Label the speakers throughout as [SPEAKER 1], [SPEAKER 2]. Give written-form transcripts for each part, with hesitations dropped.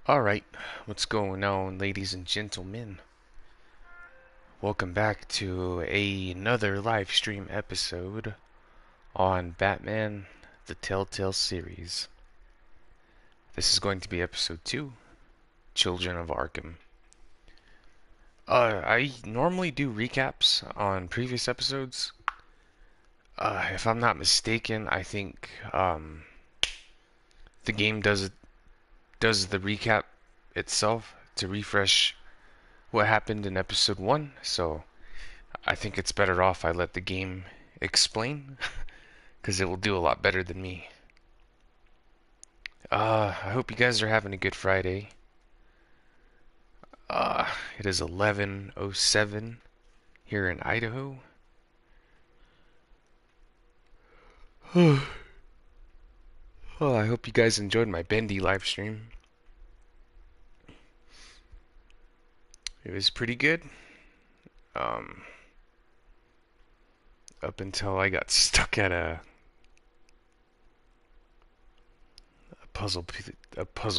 [SPEAKER 1] Alright, what's going on, ladies and gentlemen? Welcome back to another live stream episode on Batman, the Telltale series. This is going to be episode 2, Children of Arkham. I normally do recaps on previous episodes. If I'm not mistaken, I think the game does the recap itself to refresh what happened in episode 1, so I think it's better off I let the game explain, because it will do a lot better than me. I hope you guys are having a good Friday. It is 11:07 here in Idaho. Oh, I hope you guys enjoyed my bendy live stream. It was pretty good. Up until I got stuck at a puzzle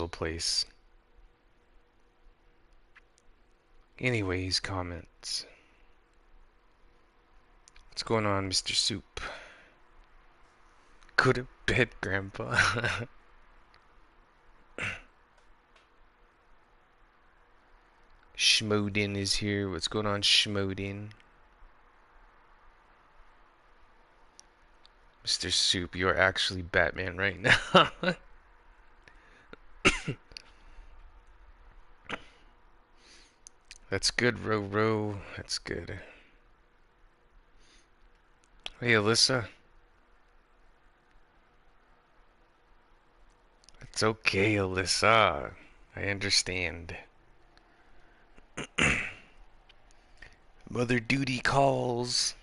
[SPEAKER 1] place. Anyways, comments. What's going on, Mr. Soup? Go to bed, Grandpa. Schmodin is here. What's going on, Schmodin? Mr. Soup, you're actually Batman right now. That's good, Ro. That's good. Hey, Alyssa. It's okay, Alyssa. I understand. Mother duty calls.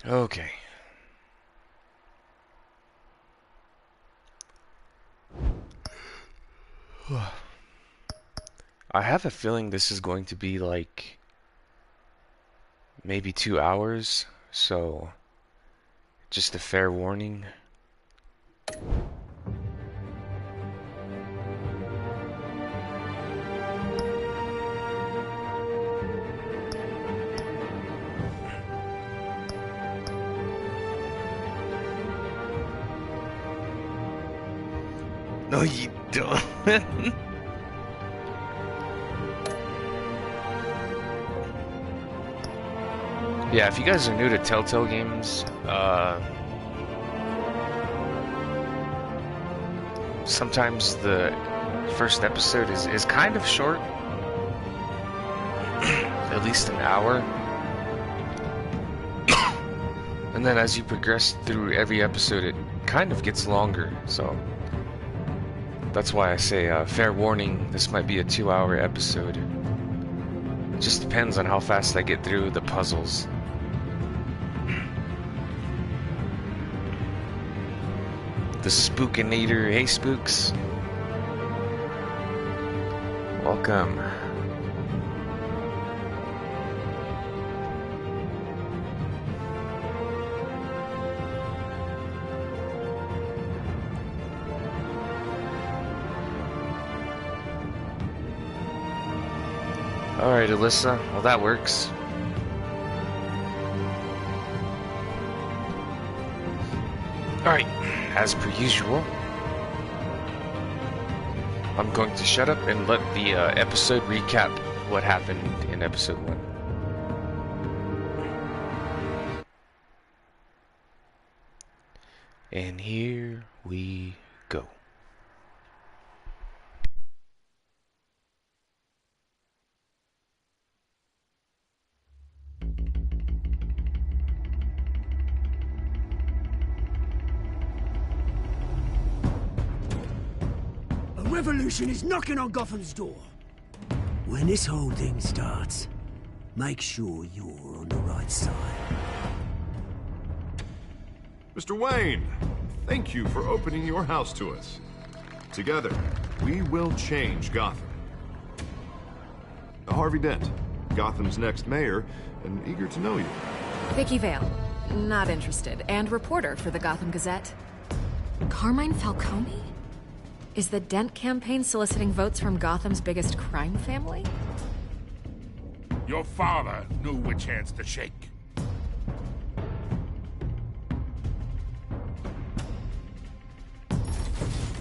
[SPEAKER 1] Okay. I have a feeling this is going to be like maybe 2 hours, so just a fair warning. No, you don't. Yeah, if you guys are new to Telltale games, sometimes the first episode is kind of short, at least an hour. And then as you progress through every episode, it kind of gets longer, so that's why I say, fair warning, this might be a 2-hour episode. It just depends on how fast I get through the puzzles. The Spookinator. Hey, Spooks. Welcome. Alright, Alyssa. Well, that works. Alright, as per usual, I'm going to shut up and let the episode recap what happened in episode 1. And here we go.
[SPEAKER 2] Revolution is knocking on Gotham's door. When this whole thing starts, make sure you're on the right side.
[SPEAKER 3] Mr. Wayne, thank you for opening your house to us. Together, we will change Gotham. Harvey Dent, Gotham's next mayor and eager to know you.
[SPEAKER 4] Vicky Vale. Not interested. And reporter for the Gotham Gazette. Carmine Falcone? Is the Dent campaign soliciting votes from Gotham's biggest crime family?
[SPEAKER 5] Your father knew which hands to shake.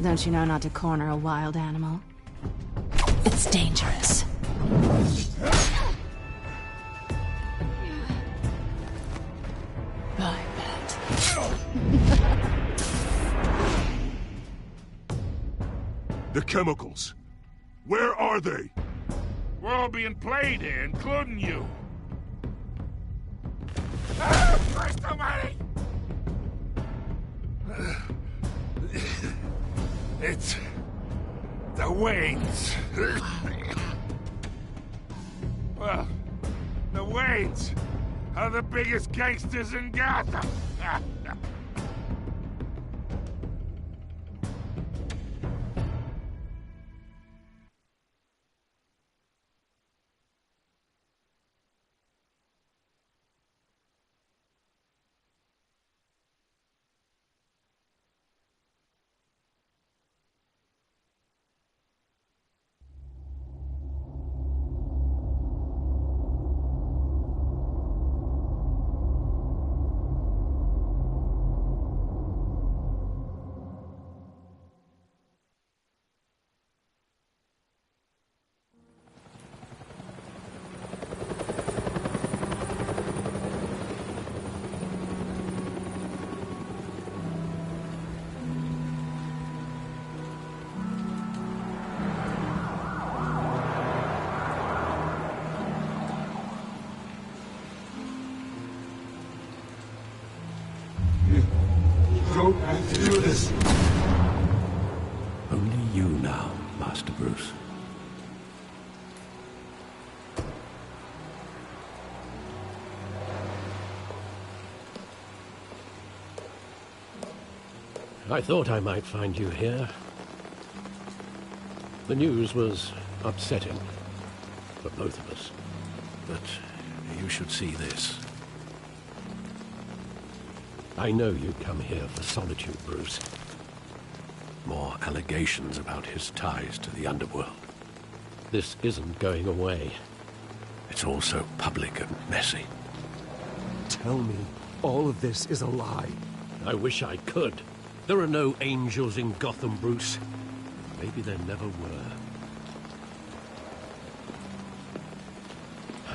[SPEAKER 6] Don't you know not to corner a wild animal? It's dangerous. I bet.
[SPEAKER 7] The chemicals. Where are they?
[SPEAKER 5] We're all being played here, including you. Christ almighty! It's the Waynes. Well, the Waynes are the biggest gangsters in Gotham.
[SPEAKER 7] Don't have to do this.
[SPEAKER 2] Only you now, Master Bruce.
[SPEAKER 8] I thought I might find you here. The news was upsetting for both of us. But you should see this. I know you come here for solitude, Bruce. More allegations about his ties to the underworld. This isn't going away. It's all so public and messy.
[SPEAKER 9] Tell me, all of this is a lie.
[SPEAKER 8] I wish I could. There are no angels in Gotham, Bruce. Maybe there never were.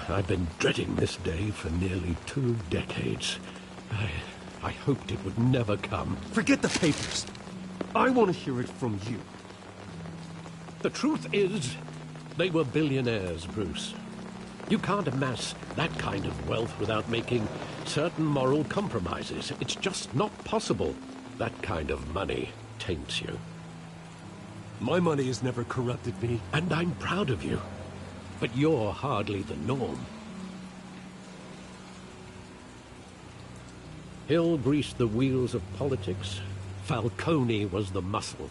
[SPEAKER 8] I've been dreading this day for nearly 2 decades. I hoped it would never come.
[SPEAKER 9] Forget the papers. I want to hear it from you.
[SPEAKER 8] The truth is, they were billionaires, Bruce. You can't amass that kind of wealth without making certain moral compromises. It's just not possible. That kind of money taints you.
[SPEAKER 9] My money has never corrupted me.
[SPEAKER 8] And I'm proud of you. But you're hardly the norm. Hill greased the wheels of politics. Falcone was the muscle.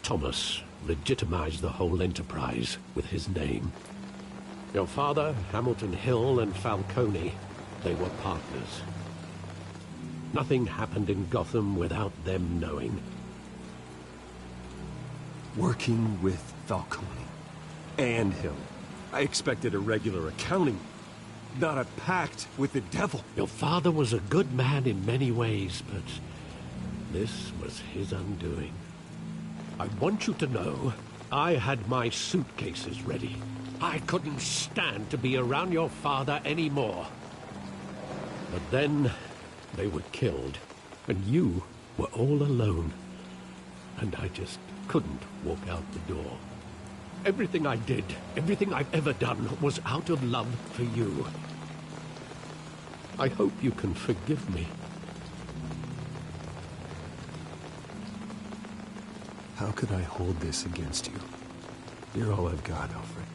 [SPEAKER 8] Thomas legitimized the whole enterprise with his name. Your father, Hamilton Hill, and Falcone, they were partners. Nothing happened in Gotham without them knowing.
[SPEAKER 9] Working with Falcone and Hill. I expected a regular accounting, not a pact with the devil.
[SPEAKER 8] Your father was a good man in many ways, but this was his undoing. I want you to know, I had my suitcases ready. I couldn't stand to be around your father anymore. But then, they were killed, and you were all alone. And I just couldn't walk out the door. Everything I did, everything I've ever done, was out of love for you. I hope you can forgive me.
[SPEAKER 9] How could I hold this against you? You're all I've got, Alfred.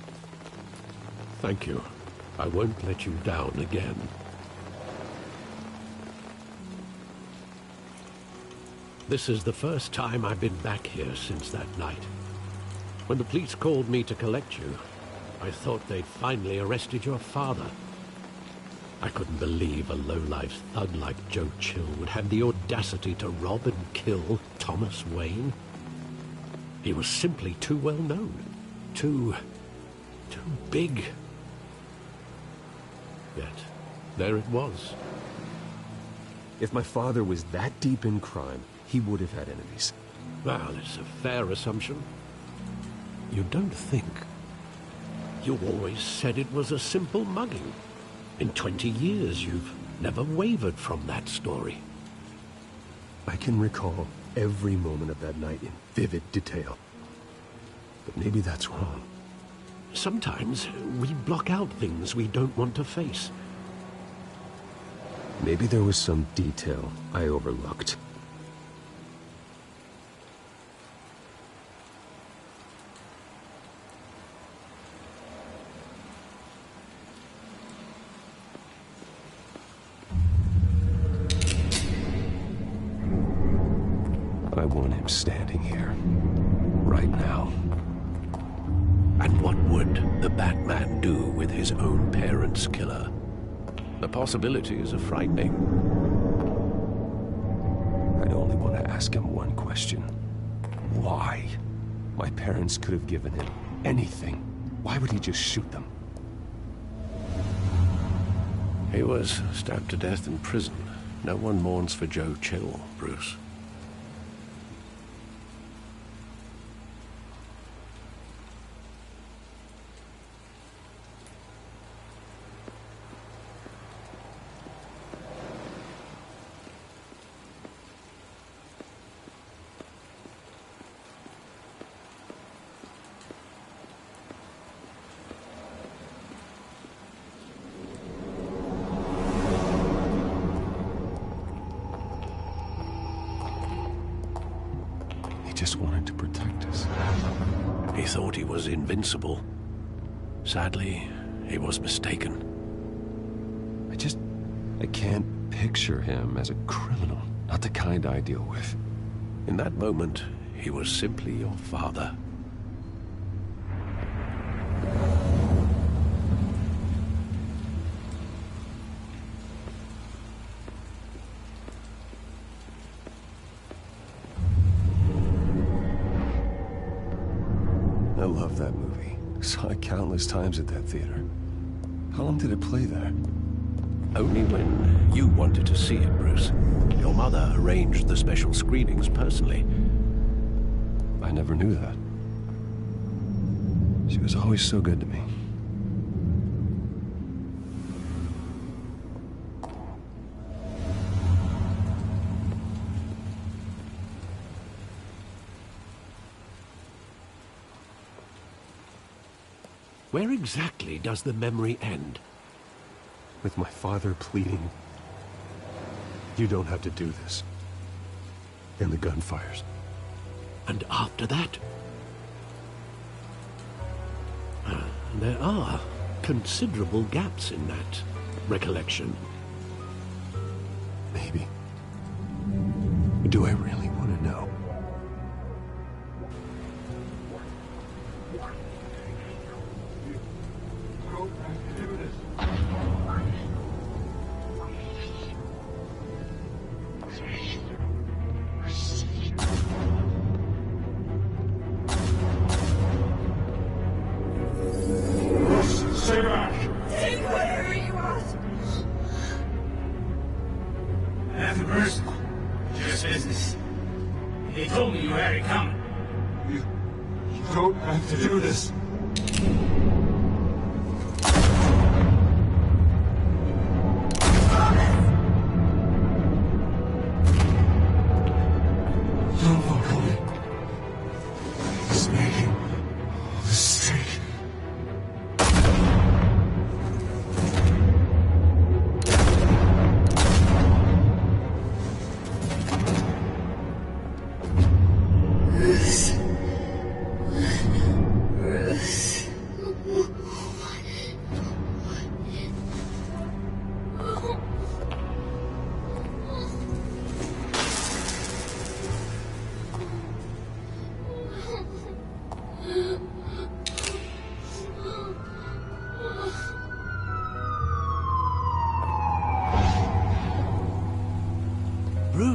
[SPEAKER 8] Thank you. I won't let you down again. This is the first time I've been back here since that night. When the police called me to collect you, I thought they'd finally arrested your father. I couldn't believe a low-life thug like Joe Chill would have the audacity to rob and kill Thomas Wayne. He was simply too well known. Too big. Yet, there it was.
[SPEAKER 9] If my father was that deep in crime, he would have had enemies.
[SPEAKER 8] Well, it's a fair assumption. You don't think? You always said it was a simple mugging. In 20 years, you've never wavered from that story.
[SPEAKER 9] I can recall every moment of that night in vivid detail. But maybe that's wrong.
[SPEAKER 8] Sometimes we block out things we don't want to face.
[SPEAKER 9] Maybe there was some detail I overlooked. I want him standing here, right now.
[SPEAKER 8] And what would the Batman do with his own parents' killer? The possibilities are frightening.
[SPEAKER 9] I'd only want to ask him one question. Why? My parents could have given him anything. Why would he just shoot them?
[SPEAKER 8] He was stabbed to death in prison. No one mourns for Joe Chill, Bruce.
[SPEAKER 9] He just wanted to protect us.
[SPEAKER 8] He thought he was invincible. Sadly, he was mistaken.
[SPEAKER 9] I can't picture him as a criminal. Not the kind I deal with.
[SPEAKER 8] In that moment, he was simply your father.
[SPEAKER 9] I love that movie. Saw it countless times at that theater. How long did it play there?
[SPEAKER 8] Only when you wanted to see it, Bruce. Your mother arranged the special screenings personally.
[SPEAKER 9] I never knew that. She was always so good to me.
[SPEAKER 8] Where exactly does the memory end?
[SPEAKER 9] With my father pleading, "You don't have to do this." And the gun fires.
[SPEAKER 8] And after that? There are considerable gaps in that recollection.
[SPEAKER 9] Maybe. Do I really want to know?
[SPEAKER 7] Stay back!
[SPEAKER 10] Take whatever you want!
[SPEAKER 2] Nothing personal. Just business. They told me you had it coming.
[SPEAKER 7] You don't have to do this. Don't walk away. He's making a mistake.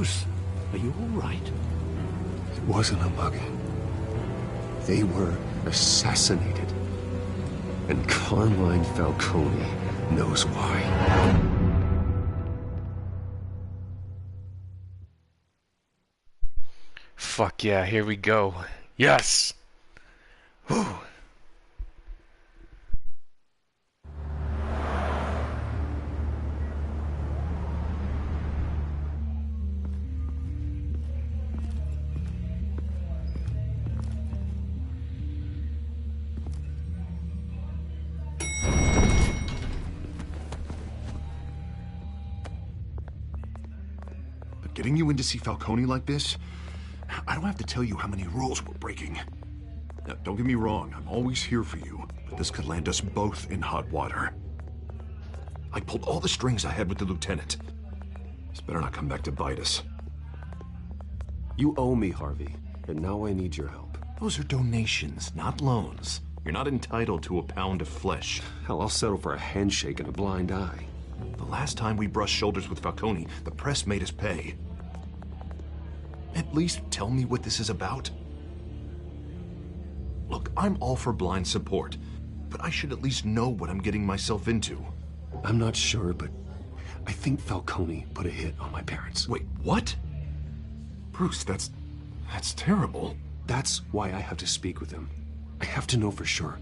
[SPEAKER 8] Bruce, are you all right?
[SPEAKER 9] It wasn't a mug. They were assassinated. And Carmine Falcone knows why.
[SPEAKER 1] Fuck yeah, here we go. Yes! Whew.
[SPEAKER 3] But getting you in to see Falcone like this, I don't have to tell you how many rules we're breaking. Now, don't get me wrong, I'm always here for you, but this could land us both in hot water. I pulled all the strings I had with the lieutenant. This better not come back to bite us.
[SPEAKER 9] You owe me, Harvey, and now I need your help.
[SPEAKER 3] Those are donations, not loans. You're not entitled to a pound of flesh.
[SPEAKER 9] Hell, I'll settle for a handshake and a blind eye.
[SPEAKER 3] The last time we brushed shoulders with Falcone, the press made us pay. At least tell me what this is about. Look, I'm all for blind support, but I should at least know what I'm getting myself into.
[SPEAKER 9] I'm not sure, but I think Falcone put a hit on my parents.
[SPEAKER 3] Wait, what? Bruce, that's terrible.
[SPEAKER 9] That's why I have to speak with him. I have to know for sure.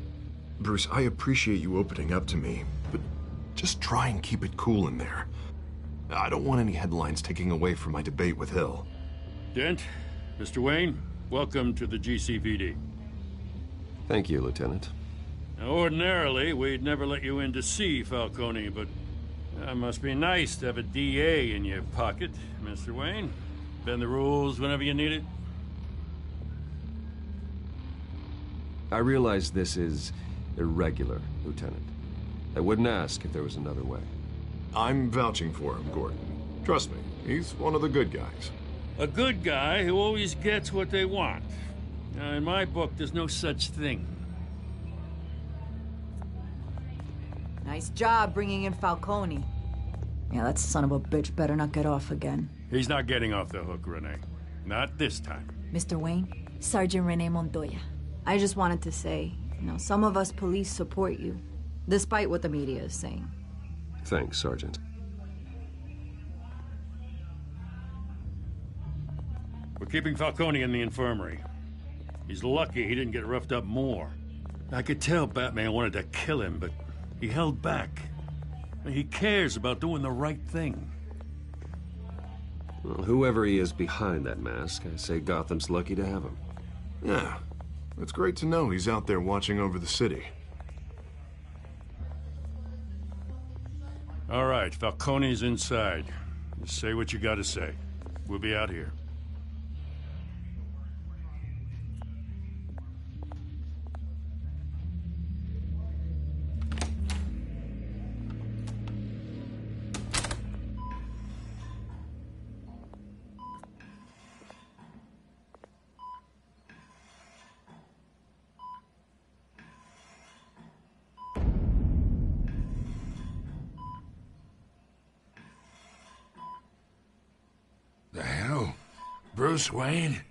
[SPEAKER 3] Bruce, I appreciate you opening up to me, but just try and keep it cool in there. I don't want any headlines taking away from my debate with Hill.
[SPEAKER 11] Dent, Mr. Wayne, welcome to the GCPD.
[SPEAKER 9] Thank you, Lieutenant.
[SPEAKER 11] Now, ordinarily, we'd never let you in to see Falcone, but it must be nice to have a DA in your pocket, Mr. Wayne. Bend the rules whenever you need it.
[SPEAKER 9] I realize this is irregular, Lieutenant. I wouldn't ask if there was another way.
[SPEAKER 3] I'm vouching for him, Gordon. Trust me, he's one of the good guys.
[SPEAKER 11] A good guy who always gets what they want. Now, in my book, there's no such thing.
[SPEAKER 10] Nice job bringing in Falcone. Yeah, that son of a bitch better not get off again.
[SPEAKER 11] He's not getting off the hook, Renee. Not this time.
[SPEAKER 10] Mr. Wayne, Sergeant Renee Montoya. I just wanted to say, some of us police support you, despite what the media is saying.
[SPEAKER 9] Thanks, Sergeant.
[SPEAKER 11] We're keeping Falcone in the infirmary. He's lucky he didn't get roughed up more. I could tell Batman wanted to kill him, but he held back. He cares about doing the right thing.
[SPEAKER 9] Well, whoever he is behind that mask, I say Gotham's lucky to have him.
[SPEAKER 3] Yeah, it's great to know he's out there watching over the city.
[SPEAKER 11] All right, Falcone's inside. Just say what you gotta say. We'll be out here.
[SPEAKER 5] The hell? Bruce Wayne?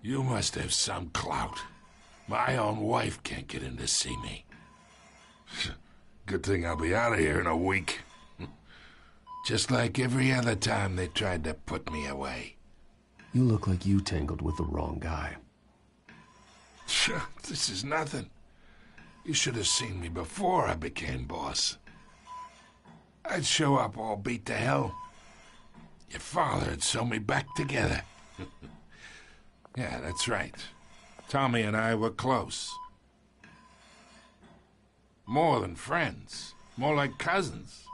[SPEAKER 5] You must have some clout. My own wife can't get in to see me. Good thing I'll be out of here in a week. Just like every other time they tried to put me away.
[SPEAKER 9] You look like you tangled with the wrong guy.
[SPEAKER 5] This is nothing. You should have seen me before I became boss. I'd show up all beat to hell. Your father'd sew me back together. Yeah, that's right. Tommy and I were close. More than friends. More like cousins.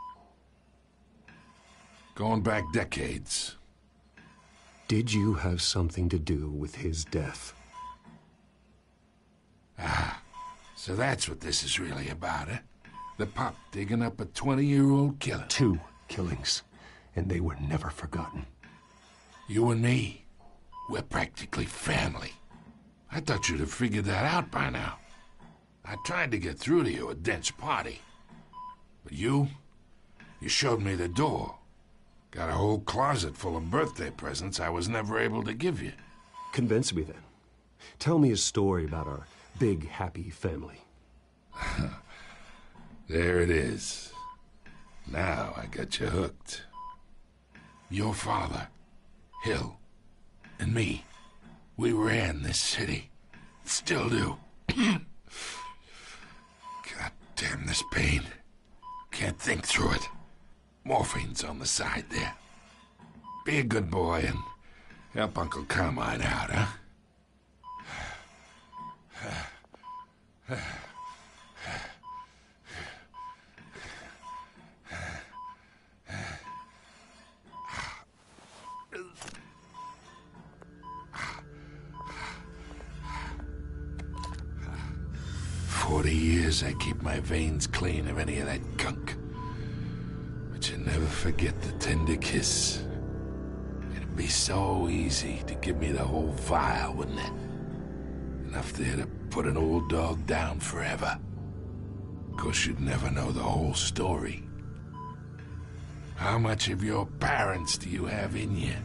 [SPEAKER 5] Going back decades.
[SPEAKER 9] Did you have something to do with his death?
[SPEAKER 5] Ah, so that's what this is really about, eh? The pup digging up a 20-year-old killer.
[SPEAKER 9] 2 killings, and they were never forgotten.
[SPEAKER 5] You and me, we're practically family. I thought you'd have figured that out by now. I tried to get through to you at Dent's party. But you You showed me the door. Got a whole closet full of birthday presents I was never able to give you.
[SPEAKER 9] Convince me then. Tell me a story about our big, happy family.
[SPEAKER 5] There it is. Now I got you hooked. Your father, Hill, and me, we ran this city. Still do. God damn this pain. Can't think through it. Morphine's on the side there. Be a good boy and help Uncle Carmine out, huh? 40 years I keep my veins clean of any of that gunk. But you never forget the tender kiss. It'd be so easy to give me the whole vial, wouldn't it? Enough there to put an old dog down forever. Of course, you'd never know the whole story. How much of your parents do you have in you?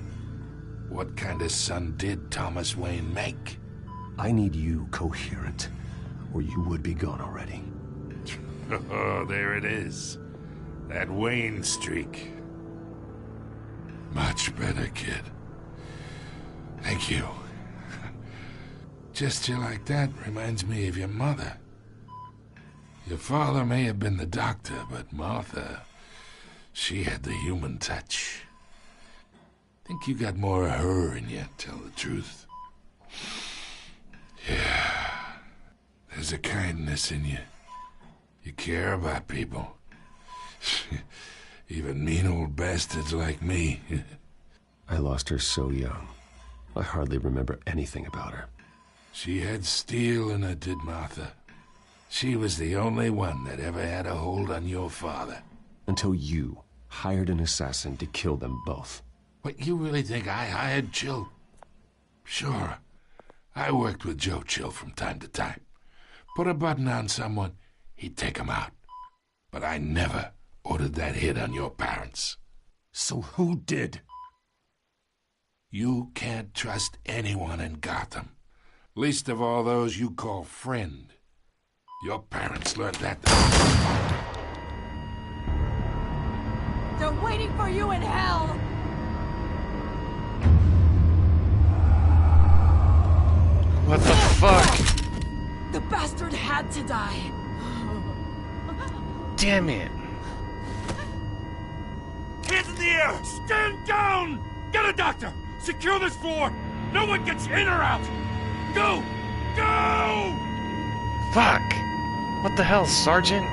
[SPEAKER 5] What kind of son did Thomas Wayne make?
[SPEAKER 9] I need you coherent, or you would be gone already.
[SPEAKER 5] Oh, there it is. That Wayne streak. Much better, kid. Thank you. Gesture like that reminds me of your mother. Your father may have been the doctor, but Martha, she had the human touch. Think you got more of her in you, tell the truth. Yeah. There's a kindness in you. You care about people. Even mean old bastards like me.
[SPEAKER 9] I lost her so young. I hardly remember anything about her.
[SPEAKER 5] She had steel in her, did Martha. She was the only one that ever had a hold on your father.
[SPEAKER 9] Until you hired an assassin to kill them both.
[SPEAKER 5] What, you really think I hired Chill? Sure. I worked with Joe Chill from time to time. Put a button on someone, he'd take him out. But I never ordered that hit on your parents.
[SPEAKER 9] So who did?
[SPEAKER 5] You can't trust anyone in Gotham. Least of all those you call friend. Your parents learned that.
[SPEAKER 10] They're waiting for you in hell!
[SPEAKER 1] What the fuck?
[SPEAKER 10] The bastard had to die.
[SPEAKER 1] Damn it.
[SPEAKER 11] Hands in the air! Stand down! Get a doctor! Secure this floor! No one gets in or out! Go! Go!
[SPEAKER 1] Fuck. What the hell, Sergeant?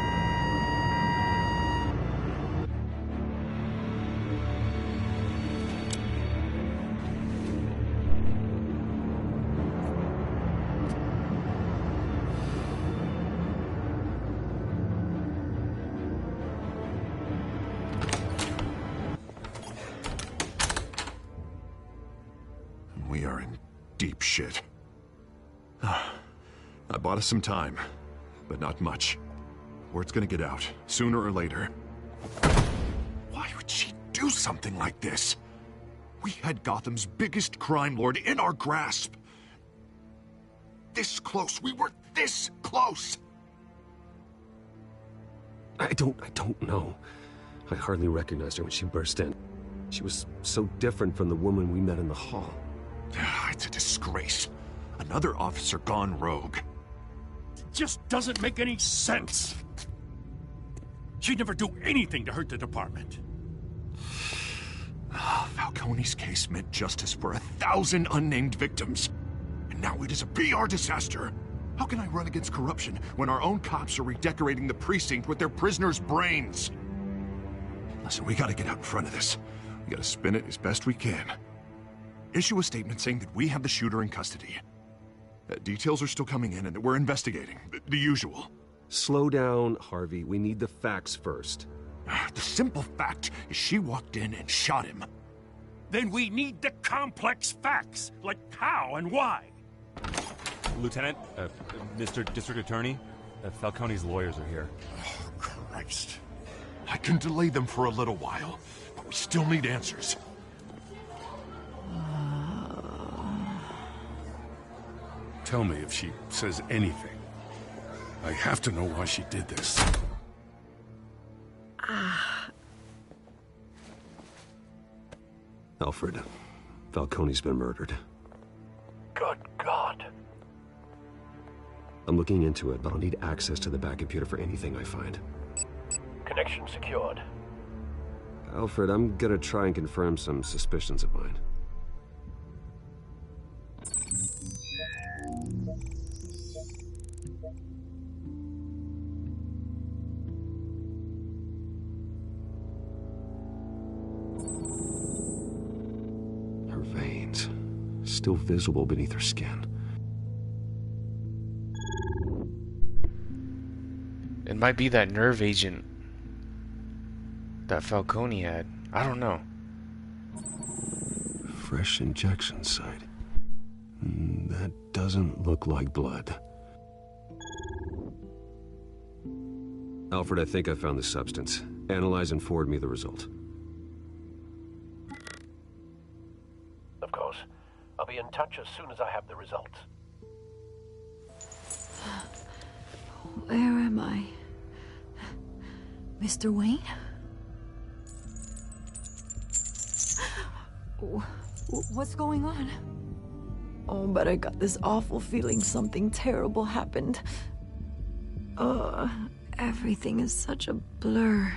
[SPEAKER 3] We are in deep shit. I bought us some time, but not much. Word's gonna get out, sooner or later. Why would she do something like this? We had Gotham's biggest crime lord in our grasp. This close. We were this close.
[SPEAKER 9] I don't know. I hardly recognized her when she burst in. She was so different from the woman we met in the hall.
[SPEAKER 3] It's a disgrace. Another officer gone rogue.
[SPEAKER 11] It just doesn't make any sense. She'd never do anything to hurt the department.
[SPEAKER 3] Falcone's case meant justice for 1,000 unnamed victims. And now it is a PR disaster. How can I run against corruption when our own cops are redecorating the precinct with their prisoners' brains? Listen, we gotta get out in front of this. We gotta spin it as best we can. Issue a statement saying that we have the shooter in custody. Details are still coming in and that we're investigating. The usual.
[SPEAKER 9] Slow down, Harvey. We need the facts first.
[SPEAKER 3] The simple fact is she walked in and shot him.
[SPEAKER 11] Then we need the complex facts, like how and why.
[SPEAKER 12] Lieutenant, Mr. District Attorney, Falcone's lawyers are here.
[SPEAKER 11] Oh, Christ.
[SPEAKER 3] I can delay them for a little while, but we still need answers.
[SPEAKER 11] Tell me if she says anything. I have to know why she did this.
[SPEAKER 9] Alfred, Falcone's been murdered.
[SPEAKER 8] Good God.
[SPEAKER 9] I'm looking into it, but I'll need access to the back computer for anything I find.
[SPEAKER 8] Connection secured.
[SPEAKER 9] Alfred, I'm gonna try and confirm some suspicions of mine. Her veins, still visible beneath her skin.
[SPEAKER 1] It might be that nerve agent that Falcone had. I don't know.
[SPEAKER 9] Fresh injection site. That doesn't look like blood. Alfred, I think I found the substance. Analyze and forward me the result.
[SPEAKER 8] Of course. I'll be in touch as soon as I have the results.
[SPEAKER 10] Where am I? Mr. Wayne? What's going on? Oh, but I got this awful feeling something terrible happened. Everything is such a blur.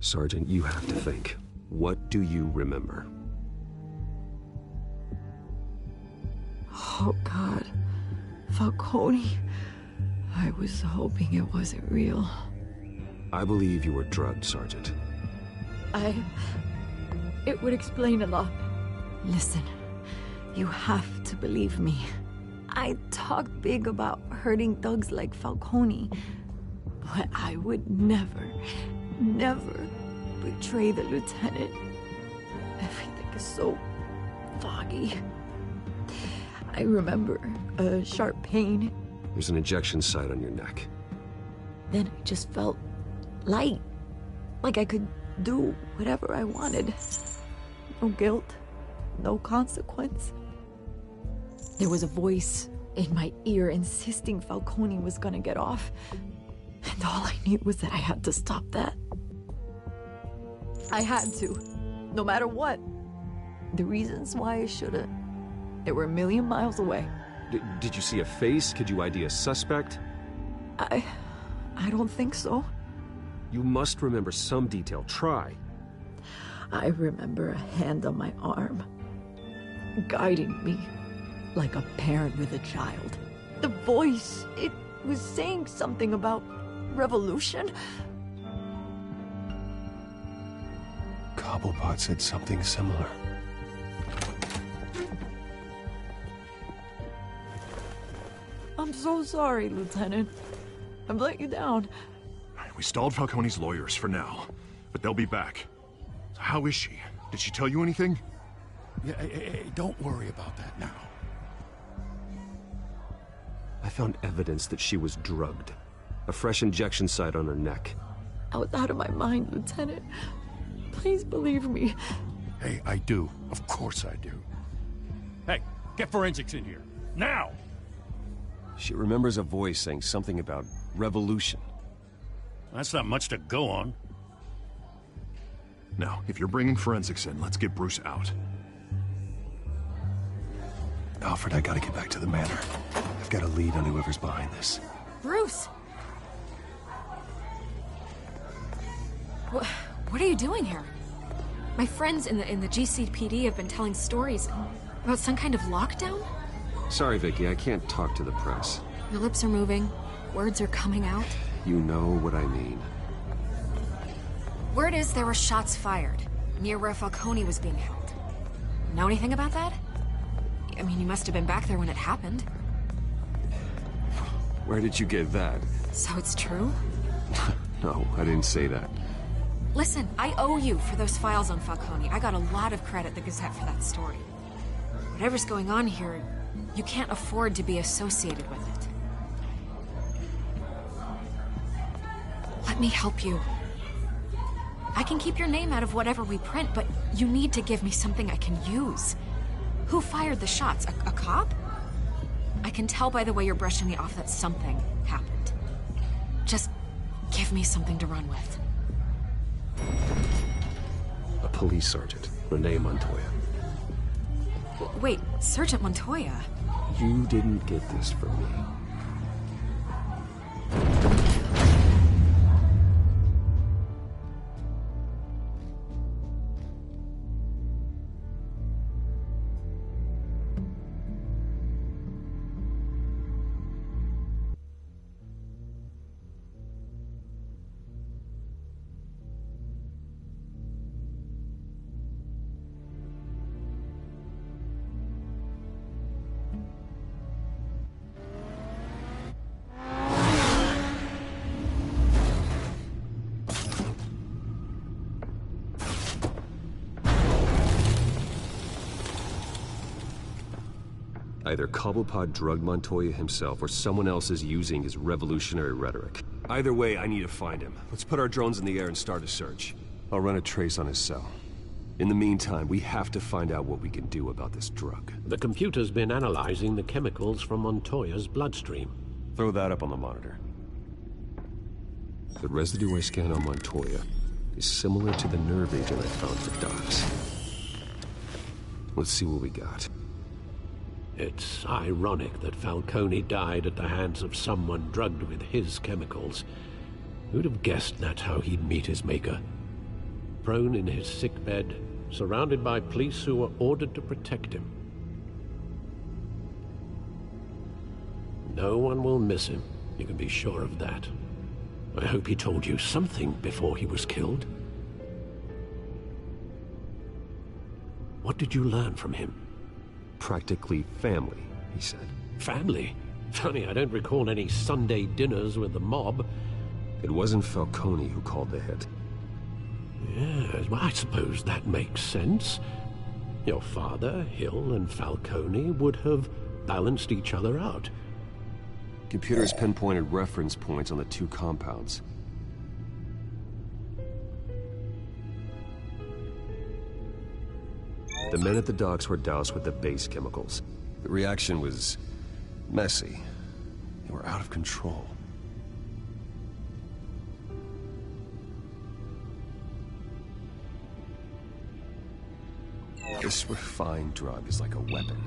[SPEAKER 9] Sergeant, you have to think. What do you remember?
[SPEAKER 10] Oh, God. Falcone. I was hoping it wasn't real.
[SPEAKER 9] I believe you were drugged, Sergeant.
[SPEAKER 10] It would explain a lot. Listen, you have to believe me. I talked big about hurting thugs like Falcone, but I would never betray the lieutenant. Everything is so foggy. I remember a sharp pain.
[SPEAKER 9] There's an injection site on your neck.
[SPEAKER 10] Then I just felt light, like I could do whatever I wanted. No guilt, no consequence. There was a voice in my ear insisting Falcone was gonna get off, and all I knew was that I had to stop that. I had to, no matter what. The reasons why I shouldn't, they were a million miles away.
[SPEAKER 9] Did you see a face? Could you ID a suspect?
[SPEAKER 10] I don't think so.
[SPEAKER 9] You must remember some detail. Try.
[SPEAKER 10] I remember a hand on my arm, guiding me like a parent with a child. The voice, it was saying something about revolution.
[SPEAKER 9] Cobblepot said something similar.
[SPEAKER 10] I'm so sorry, Lieutenant. I've let you down.
[SPEAKER 3] We stalled Falcone's lawyers for now, but they'll be back. So how is she? Did she tell you anything?
[SPEAKER 11] Yeah, hey, don't worry about that now.
[SPEAKER 9] I found evidence that she was drugged. A fresh injection site on her neck.
[SPEAKER 10] I was out of my mind, Lieutenant. Please believe me.
[SPEAKER 11] Hey, I do. Of course I do. Hey, get forensics in here. Now!
[SPEAKER 9] She remembers a voice saying something about revolution.
[SPEAKER 11] That's not much to go on.
[SPEAKER 3] Now, if you're bringing forensics in, let's get Bruce out.
[SPEAKER 9] Alfred, I gotta get back to the manor. I've got a lead on whoever's behind this.
[SPEAKER 4] Bruce! What are you doing here? My friends in the GCPD have been telling stories about some kind of lockdown?
[SPEAKER 9] Sorry, Vicky, I can't talk to the press.
[SPEAKER 4] Your lips are moving, words are coming out.
[SPEAKER 9] You know what I mean.
[SPEAKER 4] Word is there were shots fired near where Falcone was being held. Know anything about that? I mean, you must have been back there when it happened.
[SPEAKER 9] Where did you get that?
[SPEAKER 4] So it's true?
[SPEAKER 9] No, I didn't say that.
[SPEAKER 4] Listen, I owe you for those files on Falcone. I got a lot of credit at the Gazette for that story. Whatever's going on here, you can't afford to be associated with it. Let me help you. I can keep your name out of whatever we print, but you need to give me something I can use. Who fired the shots? A cop? I can tell by the way you're brushing me off that something happened. Just give me something to run with.
[SPEAKER 9] A police sergeant, Renee Montoya.
[SPEAKER 4] Wait, Sergeant Montoya?
[SPEAKER 9] You didn't get this from me. Either Cobblepot drugged Montoya himself, or someone else is using his revolutionary rhetoric. Either way, I need to find him. Let's put our drones in the air and start a search. I'll run a trace on his cell. In the meantime, we have to find out what we can do about this drug.
[SPEAKER 8] The computer's been analyzing the chemicals from Montoya's bloodstream.
[SPEAKER 9] Throw that up on the monitor. The residue I scan on Montoya is similar to the nerve agent I found for Docs. Let's see what we got.
[SPEAKER 8] It's ironic that Falcone died at the hands of someone drugged with his chemicals. Who'd have guessed that's how he'd meet his maker? Prone in his sickbed, surrounded by police who were ordered to protect him. No one will miss him, you can be sure of that. I hope he told you something before he was killed. What did you learn from him?
[SPEAKER 9] Practically family, he said.
[SPEAKER 8] Family? Funny, I don't recall any Sunday dinners with the mob.
[SPEAKER 9] It wasn't Falcone who called the hit.
[SPEAKER 8] Yes, well, I suppose that makes sense. Your father, Hill, and Falcone would have balanced each other out.
[SPEAKER 9] Computers pinpointed reference points on the two compounds. The men at the docks were doused with the base chemicals. The reaction was messy. They were out of control. This refined drug is like a weapon.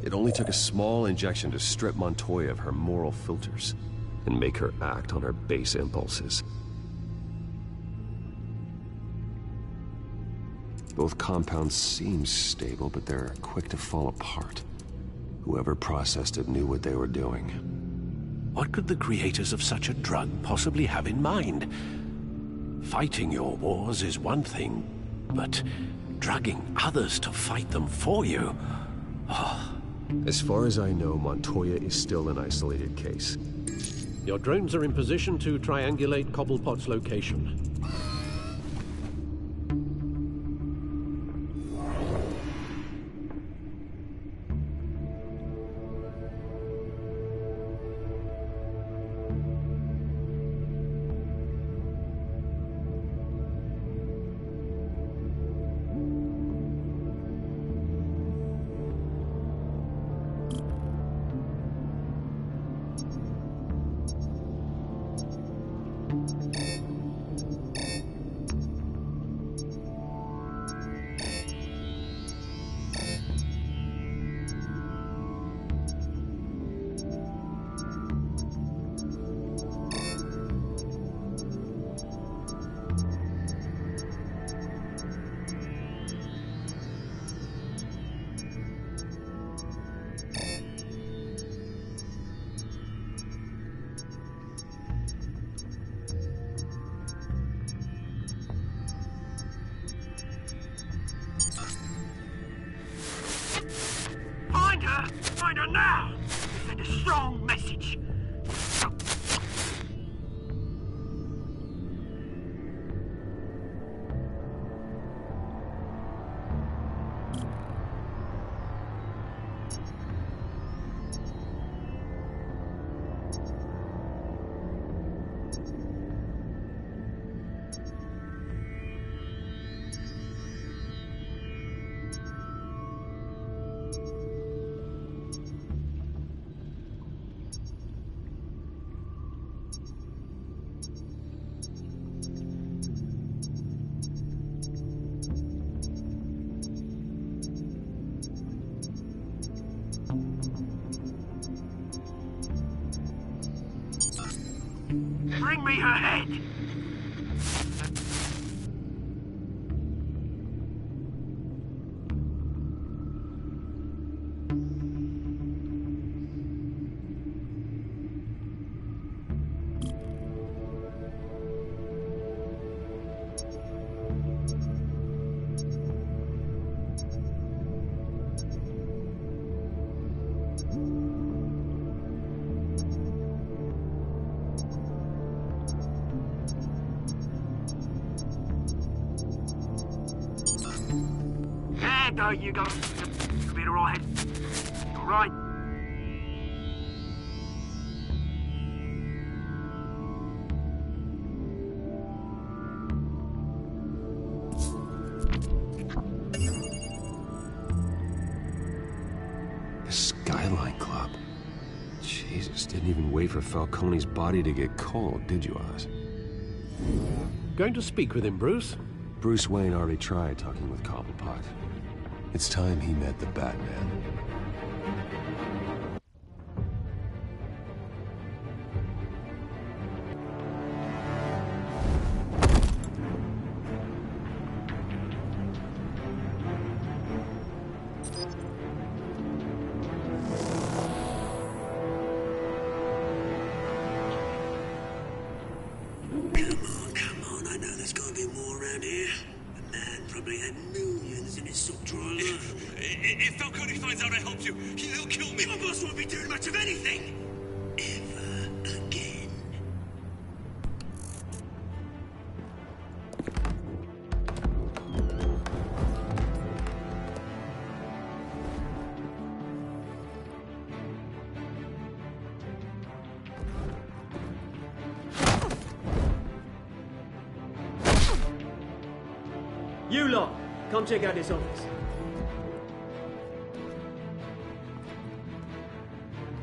[SPEAKER 9] It only took a small injection to strip Montoya of her moral filters and make her act on her base impulses. Both compounds seem stable, but they're quick to fall apart. Whoever processed it knew what they were doing.
[SPEAKER 8] What could the creators of such a drug possibly have in mind? Fighting your wars is one thing, but drugging others to fight them for you? Oh.
[SPEAKER 9] As far as I know, Montoya is still an isolated case.
[SPEAKER 8] Your drones are in position to triangulate Cobblepot's location.
[SPEAKER 2] Find her now! Send a strong message! Bring me her head! There you go. Be alright. Alright.
[SPEAKER 9] The Skyline Club. Jesus, didn't even wait for Falcone's body to get cold, did you, Oz?
[SPEAKER 8] Going to speak with him, Bruce?
[SPEAKER 9] Bruce Wayne already tried talking with Cobblepot. It's time he met the Batman.
[SPEAKER 2] Come on, I know there's gotta be more around here. The man probably had millions in his sock drawer alone.
[SPEAKER 12] If Falcone finds out I helped you, he'll kill me.
[SPEAKER 2] Your boss won't be doing much of anything! Ever again.
[SPEAKER 13] You lot, come check out this office.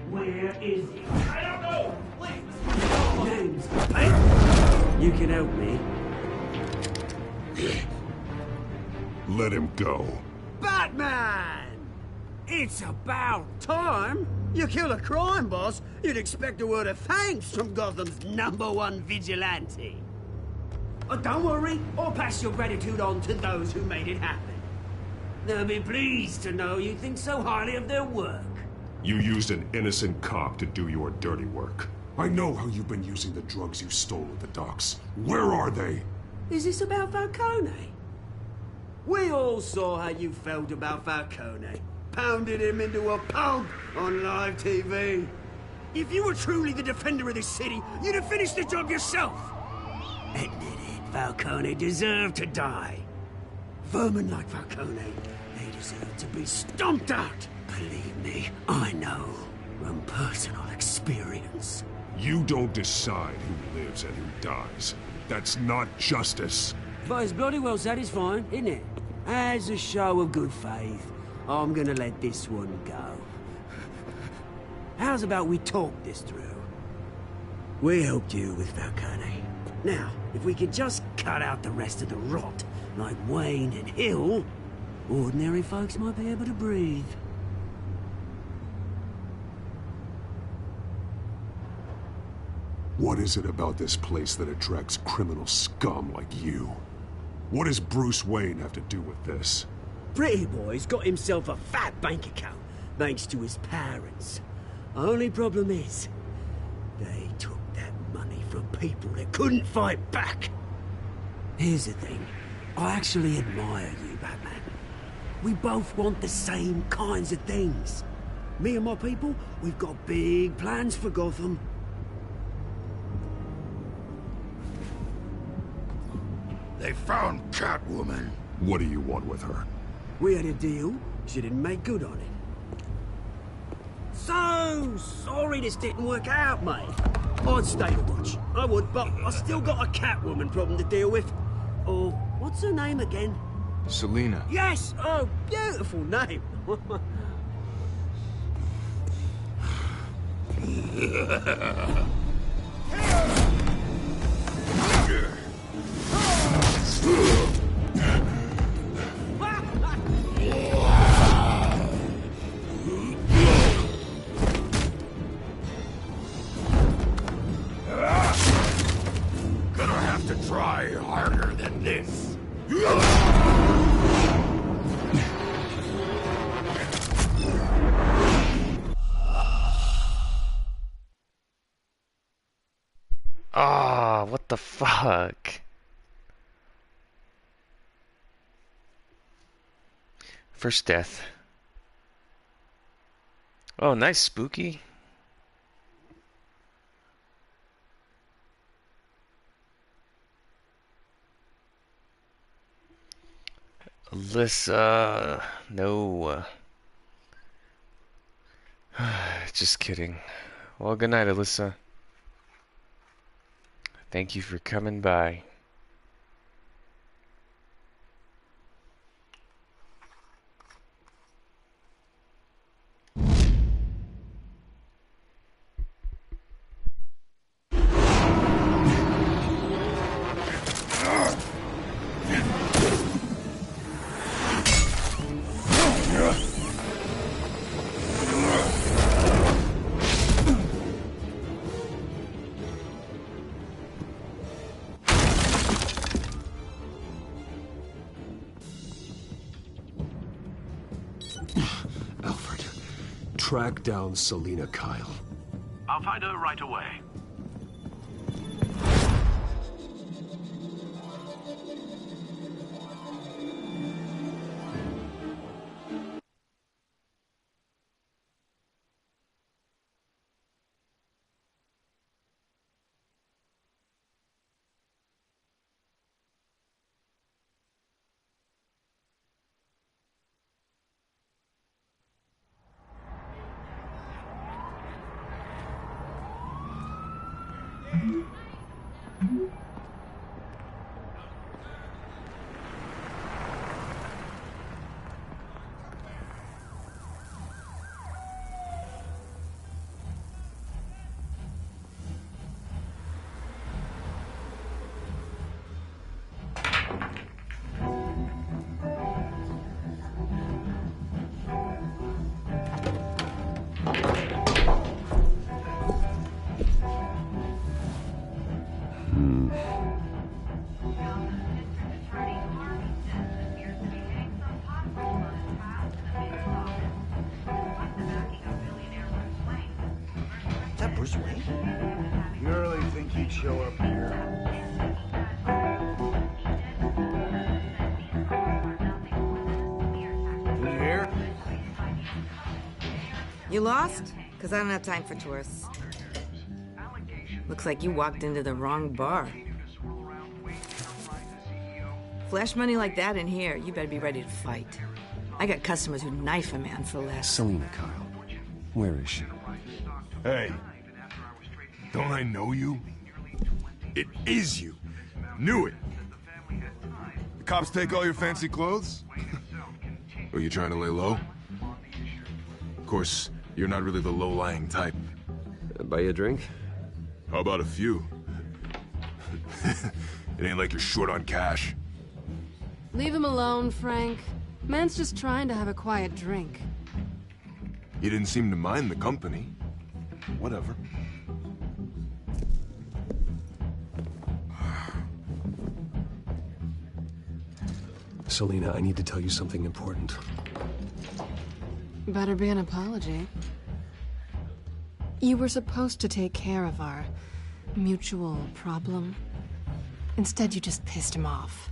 [SPEAKER 2] Where is he?
[SPEAKER 12] I don't know. Please.
[SPEAKER 2] Name's Batman. You can help me.
[SPEAKER 3] Let him go.
[SPEAKER 2] Batman! It's about time. You kill a crime boss, you'd expect a word of thanks from Gotham's #1 vigilante. Oh, don't worry, I'll pass your gratitude on to those who made it happen. They'll be pleased to know you think so highly of their work.
[SPEAKER 3] You used an innocent cop to do your dirty work. I know how you've been using the drugs you stole at the docks. Where are they?
[SPEAKER 2] Is this about Falcone? We all saw how you felt about Falcone. Pounded him into a pulp on live TV. If you were truly the defender of this city, you'd have finished the job yourself. Admit it, Falcone deserved to die. Vermin like Falcone, they deserve to be stomped out. Believe me, I know from personal experience.
[SPEAKER 3] You don't decide who lives and who dies. That's not justice.
[SPEAKER 2] But it's bloody well satisfying, isn't it? As a show of good faith, I'm gonna let this one go. How's about we talk this through? We helped you with Falcone. Now, if we could just cut out the rest of the rot, like Wayne and Hill, ordinary folks might be able to breathe.
[SPEAKER 3] What is it about this place that attracts criminal scum like you? What does Bruce Wayne have to do with this?
[SPEAKER 2] Pretty Boy's got himself a fat bank account, thanks to his parents. Only problem is, they took that money from people that couldn't fight back. Here's the thing, I actually admire you, Batman. We both want the same kinds of things. Me and my people, we've got big plans for Gotham.
[SPEAKER 5] They found Catwoman.
[SPEAKER 3] What do you want with her?
[SPEAKER 2] We had a deal, she didn't make good on it. So sorry this didn't work out, mate. I'd stay to watch, I would, but I still got a Catwoman problem to deal with. Oh, what's her name again?
[SPEAKER 14] Selina.
[SPEAKER 2] Yes! Oh, beautiful name.
[SPEAKER 1] Ah, what the fuck? First death. Oh, nice, spooky. Alyssa, no. Just kidding. Well, good night, Alyssa. Thank you for coming by.
[SPEAKER 9] Alfred, track down Selina Kyle.
[SPEAKER 14] I'll find her right away.
[SPEAKER 2] Is that Bruce Wayne? You really think he'd show up here? Did you hear?
[SPEAKER 15] You lost? Because I don't have time for tourists. Looks like you walked into the wrong bar. Flash money like that in here, you better be ready to fight. I got customers who knife a man for less.
[SPEAKER 9] Selina Kyle. Where is she?
[SPEAKER 16] Hey. Don't I know you? It is you. Knew it. The cops take all your fancy clothes? Are you trying to lay low? Of course, you're not really the low-lying type.
[SPEAKER 9] Buy you a drink?
[SPEAKER 16] How about a few? It ain't like you're short on cash.
[SPEAKER 17] Leave him alone, Frank. Man's just trying to have a quiet drink.
[SPEAKER 16] You didn't seem to mind the company. Whatever.
[SPEAKER 9] Selina, I need to tell you something important.
[SPEAKER 17] Better be an apology. You were supposed to take care of our mutual problem. Instead, you just pissed him off.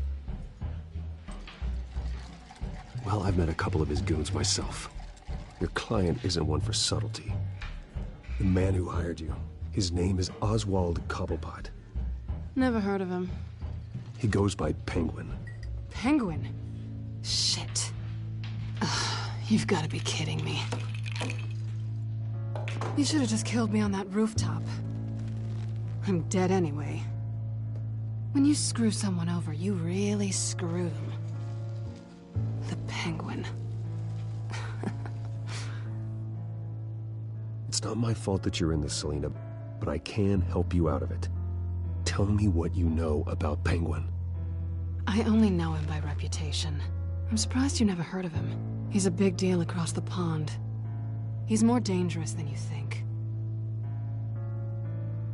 [SPEAKER 9] Well, I've met a couple of his goons myself. Your client isn't one for subtlety. The man who hired you, his name is Oswald Cobblepot.
[SPEAKER 17] Never heard of him.
[SPEAKER 9] He goes by Penguin.
[SPEAKER 17] Penguin? Shit. Ugh, you've got to be kidding me. You should have just killed me on that rooftop. I'm dead anyway. When you screw someone over, you really screw them. The Penguin.
[SPEAKER 9] It's not my fault that you're in this, Selina, but I can help you out of it. Tell me what you know about Penguin.
[SPEAKER 17] I only know him by reputation. I'm surprised you never heard of him. He's a big deal across the pond. He's more dangerous than you think.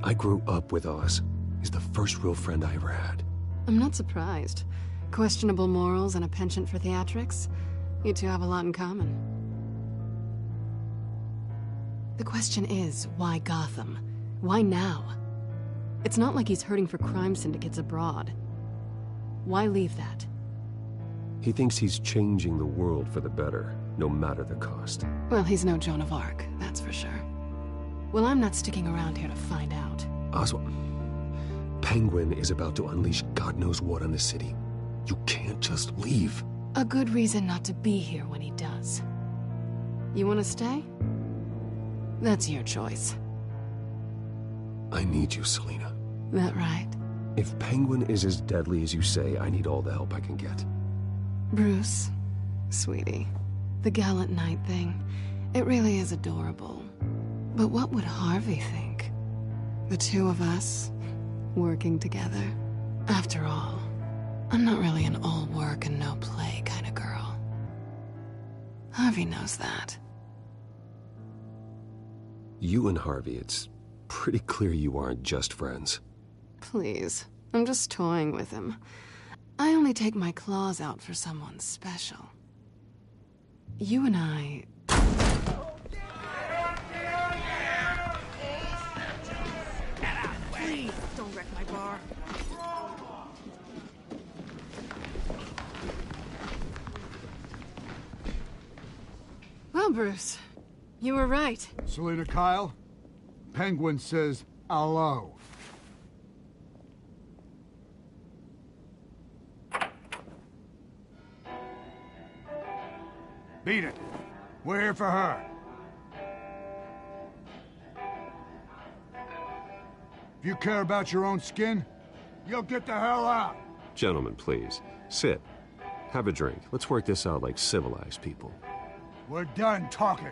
[SPEAKER 9] I grew up with Oz. He's the first real friend I ever had.
[SPEAKER 17] I'm not surprised. Questionable morals and a penchant for theatrics? You two have a lot in common. The question is, why Gotham? Why now? It's not like he's hurting for crime syndicates abroad. Why leave that?
[SPEAKER 9] He thinks he's changing the world for the better, no matter the cost.
[SPEAKER 17] Well, he's no Joan of Arc, that's for sure. Well, I'm not sticking around here to find out.
[SPEAKER 9] Oswald, Penguin is about to unleash God knows what on the city. You can't just leave.
[SPEAKER 17] A good reason not to be here when he does. You want to stay? That's your choice.
[SPEAKER 9] I need you, Selina.
[SPEAKER 17] That right?
[SPEAKER 9] If Penguin is as deadly as you say, I need all the help I can get.
[SPEAKER 17] Bruce, sweetie, the gallant knight thing, it really is adorable. But what would Harvey think? The two of us, working together. After all, I'm not really an all work and no play kind of girl. Harvey knows that.
[SPEAKER 9] You and Harvey, it's pretty clear you aren't just friends.
[SPEAKER 17] Please, I'm just toying with him. I only take my claws out for someone special. You and I...
[SPEAKER 15] Please, don't wreck my bar.
[SPEAKER 17] Well, Bruce, you were right.
[SPEAKER 7] Selina Kyle, Penguin says hello. Beat it. We're here for her. If you care about your own skin, you'll get the hell out.
[SPEAKER 9] Gentlemen, please. Sit. Have a drink. Let's work this out like civilized people.
[SPEAKER 7] We're done talking.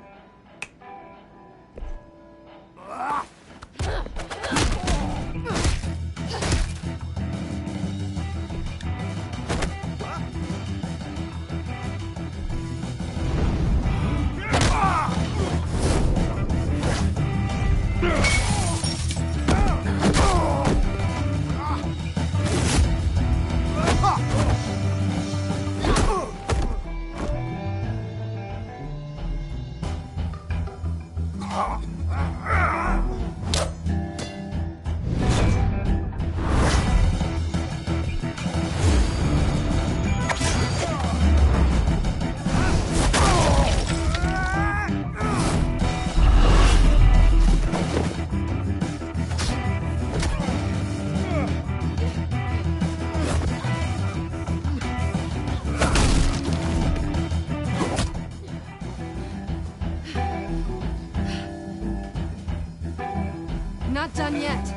[SPEAKER 17] Not done yet.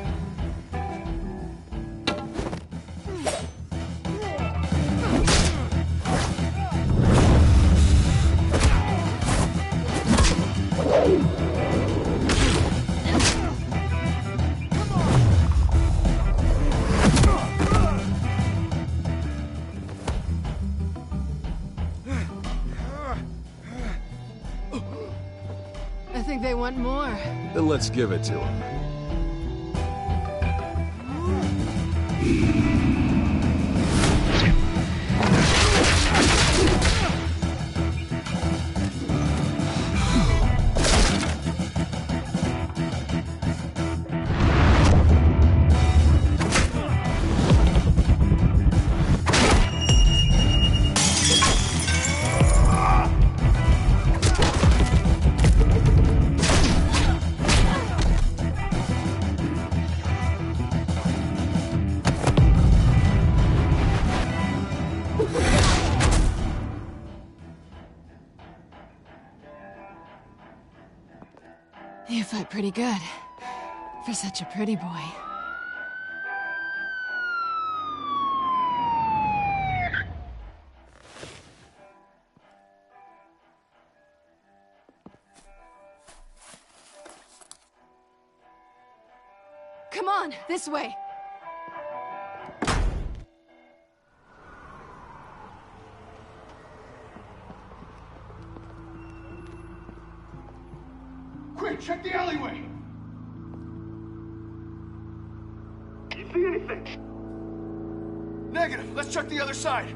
[SPEAKER 17] I think they want more.
[SPEAKER 9] Then let's give it to them.
[SPEAKER 17] You fight pretty good. For such a pretty boy. Come on, this way.
[SPEAKER 7] Quick, check the alleyway!
[SPEAKER 16] You see anything?
[SPEAKER 7] Negative.
[SPEAKER 3] Let's check the other side.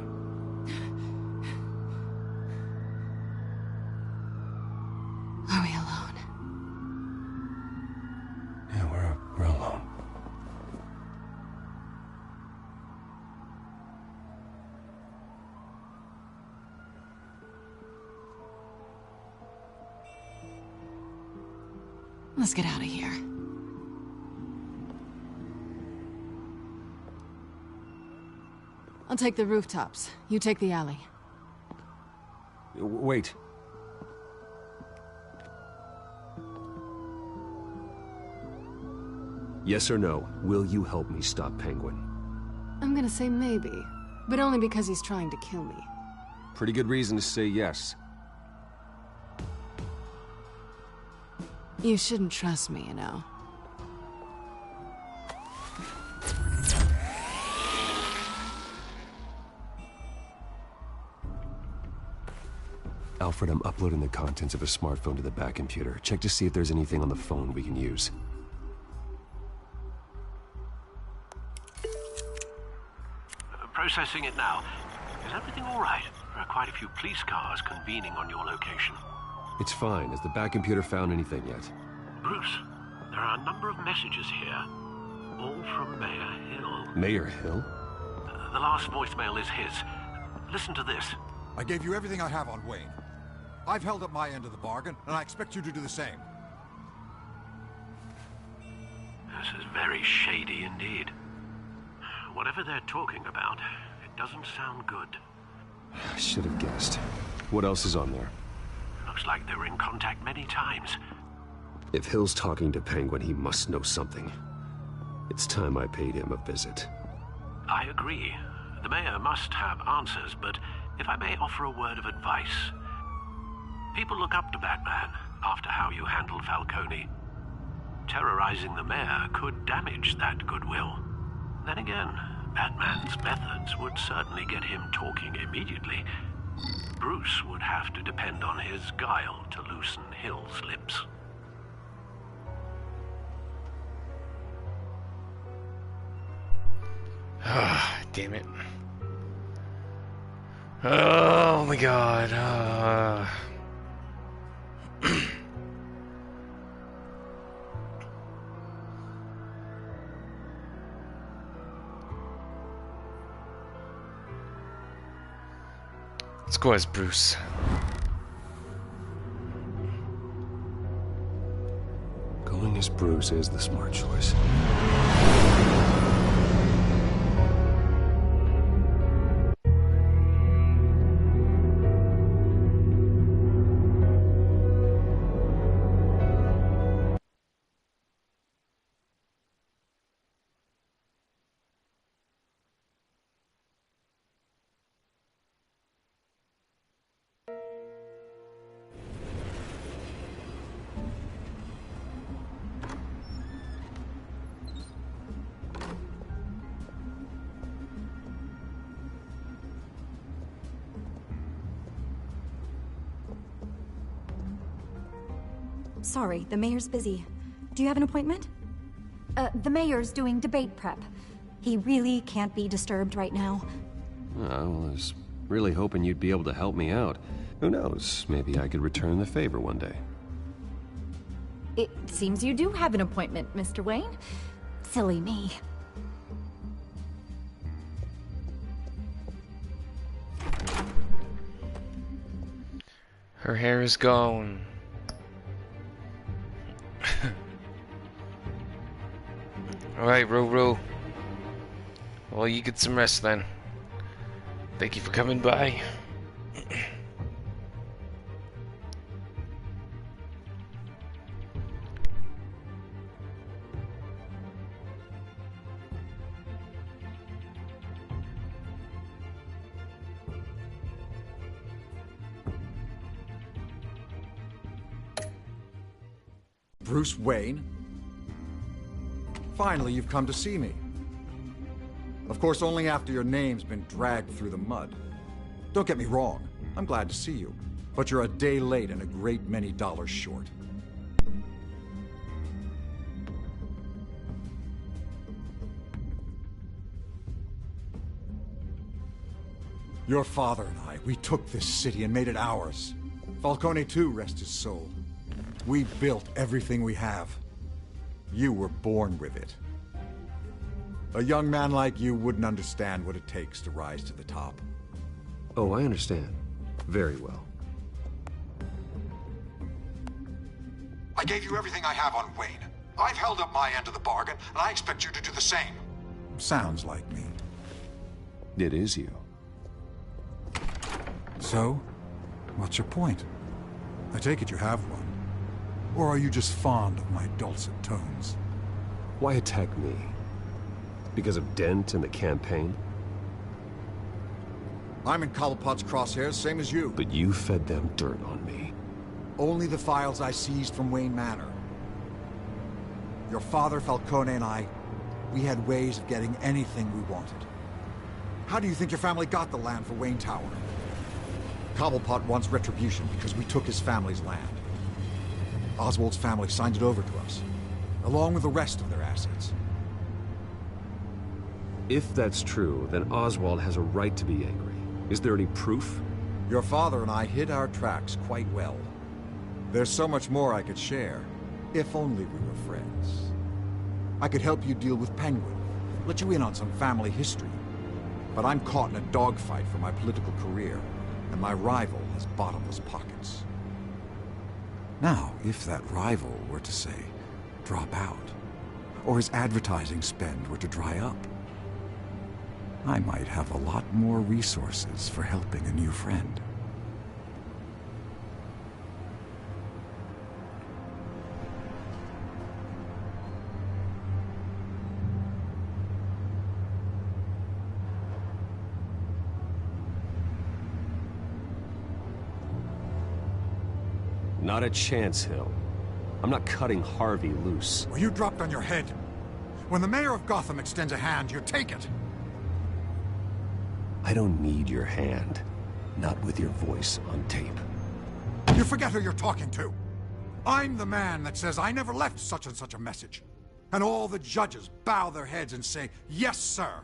[SPEAKER 17] Are we alone?
[SPEAKER 5] Yeah, we're alone.
[SPEAKER 17] Let's get out of here. I'll take the rooftops. You take the alley.
[SPEAKER 9] Wait. Yes or no, will you help me stop Penguin?
[SPEAKER 17] I'm gonna say maybe, but only because he's trying to kill me.
[SPEAKER 9] Pretty good reason to say yes.
[SPEAKER 17] You shouldn't trust me, you know.
[SPEAKER 9] Alfred, I'm uploading the contents of a smartphone to the back computer. Check to see if there's anything on the phone we can use.
[SPEAKER 14] Processing it now. Is everything all right? There are quite a few police cars convening on your location.
[SPEAKER 9] It's fine. Has the back computer found anything yet?
[SPEAKER 14] Bruce, there are a number of messages here. All from Mayor Hill.
[SPEAKER 9] Mayor Hill?
[SPEAKER 14] The last voicemail is his. Listen to this.
[SPEAKER 7] I gave you everything I have on Wayne. I've held up my end of the bargain, and I expect you to do the same.
[SPEAKER 14] This is very shady indeed. Whatever they're talking about, it doesn't sound good.
[SPEAKER 9] I should have guessed. What else is on there?
[SPEAKER 14] Looks like they were in contact many times.
[SPEAKER 9] If Hill's talking to Penguin, he must know something. It's time I paid him a visit.
[SPEAKER 14] I agree. The mayor must have answers, but if I may offer a word of advice. People look up to Batman after how you handled Falcone. Terrorizing the mayor could damage that goodwill. Then again, Batman's methods would certainly get him talking immediately. Bruce would have to depend on his guile to loosen Hill's lips.
[SPEAKER 1] Ah, damn it. Oh my god. Let's go as Bruce.
[SPEAKER 9] Going as Bruce is the smart choice.
[SPEAKER 18] Sorry, the mayor's busy. Do you have an appointment? The mayor's doing debate prep. He really can't be disturbed right now.
[SPEAKER 9] I was really hoping you'd be able to help me out. Who knows, maybe I could return the favor one day.
[SPEAKER 18] It seems you do have an appointment, Mr. Wayne. Silly me.
[SPEAKER 1] Her hair is gone. Alright, Roro. Well, you get some rest then. Thank you for coming by.
[SPEAKER 7] Bruce Wayne? Finally, you've come to see me. Of course, only after your name's been dragged through the mud. Don't get me wrong, I'm glad to see you. But you're a day late and a great many dollars short. Your father and I, we took this city and made it ours. Falcone too, rest his soul. We built everything we have. You were born with it. A young man like you wouldn't understand what it takes to rise to the top.
[SPEAKER 9] Oh, I understand. Very well.
[SPEAKER 7] I gave you everything I have on Wayne. I've held up my end of the bargain, and I expect you to do the same. Sounds like me.
[SPEAKER 9] It is you.
[SPEAKER 7] So, what's your point? I take it you have one. Or are you just fond of my dulcet tones?
[SPEAKER 9] Why attack me? Because of Dent and the campaign?
[SPEAKER 7] I'm in Cobblepot's crosshairs, same as you.
[SPEAKER 9] But you fed them dirt on me.
[SPEAKER 7] Only the files I seized from Wayne Manor. Your father, Falcone, and I, we had ways of getting anything we wanted. How do you think your family got the land for Wayne Tower? Cobblepot wants retribution because we took his family's land. Oswald's family signed it over to us, along with the rest of their assets.
[SPEAKER 9] If that's true, then Oswald has a right to be angry. Is there any proof?
[SPEAKER 7] Your father and I hid our tracks quite well. There's so much more I could share, if only we were friends. I could help you deal with Penguin, let you in on some family history. But I'm caught in a dogfight for my political career, and my rival has bottomless pockets. Now, if that rival were to, say, drop out, or his advertising spend were to dry up, I might have a lot more resources for helping a new friend.
[SPEAKER 9] Not a chance, Hill. I'm not cutting Harvey loose.
[SPEAKER 7] Well, you dropped on your head. When the mayor of Gotham extends a hand, you take it.
[SPEAKER 9] I don't need your hand. Not with your voice on tape.
[SPEAKER 7] You forget who you're talking to. I'm the man that says I never left such and such a message. And all the judges bow their heads and say, yes, sir.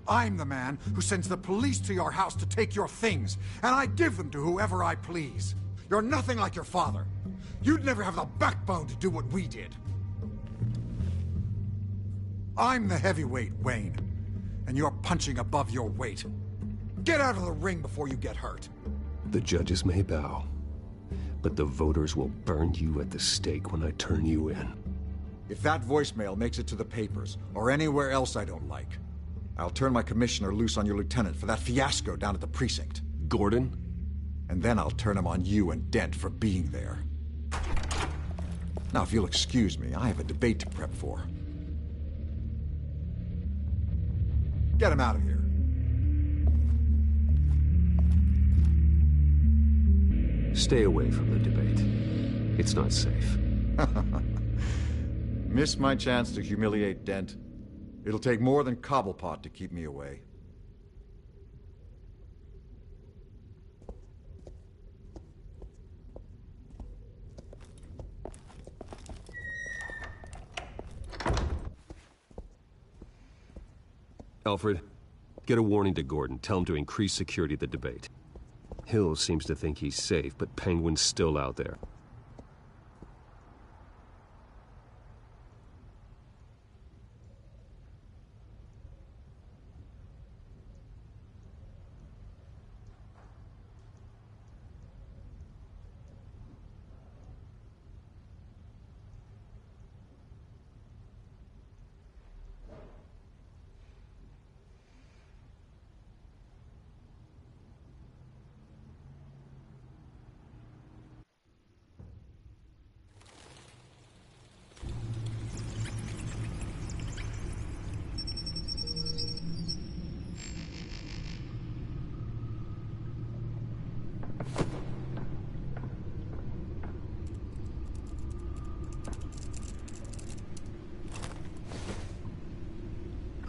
[SPEAKER 7] I'm the man who sends the police to your house to take your things, and I give them to whoever I please. You're nothing like your father. You'd never have the backbone to do what we did. I'm the heavyweight, Wayne, and you're punching above your weight. Get out of the ring before you get hurt.
[SPEAKER 9] The judges may bow, but the voters will burn you at the stake when I turn you in.
[SPEAKER 7] If that voicemail makes it to the papers, or anywhere else I don't like, I'll turn my commissioner loose on your lieutenant for that fiasco down at the precinct.
[SPEAKER 9] Gordon?
[SPEAKER 7] And then I'll turn him on you and Dent for being there. Now, if you'll excuse me, I have a debate to prep for. Get him out of here.
[SPEAKER 9] Stay away from the debate. It's not safe.
[SPEAKER 7] Missed my chance to humiliate Dent. It'll take more than Cobblepot to keep me away.
[SPEAKER 9] Alfred, get a warning to Gordon. Tell him to increase security at the debate. Hill seems to think he's safe, but Penguin's still out there.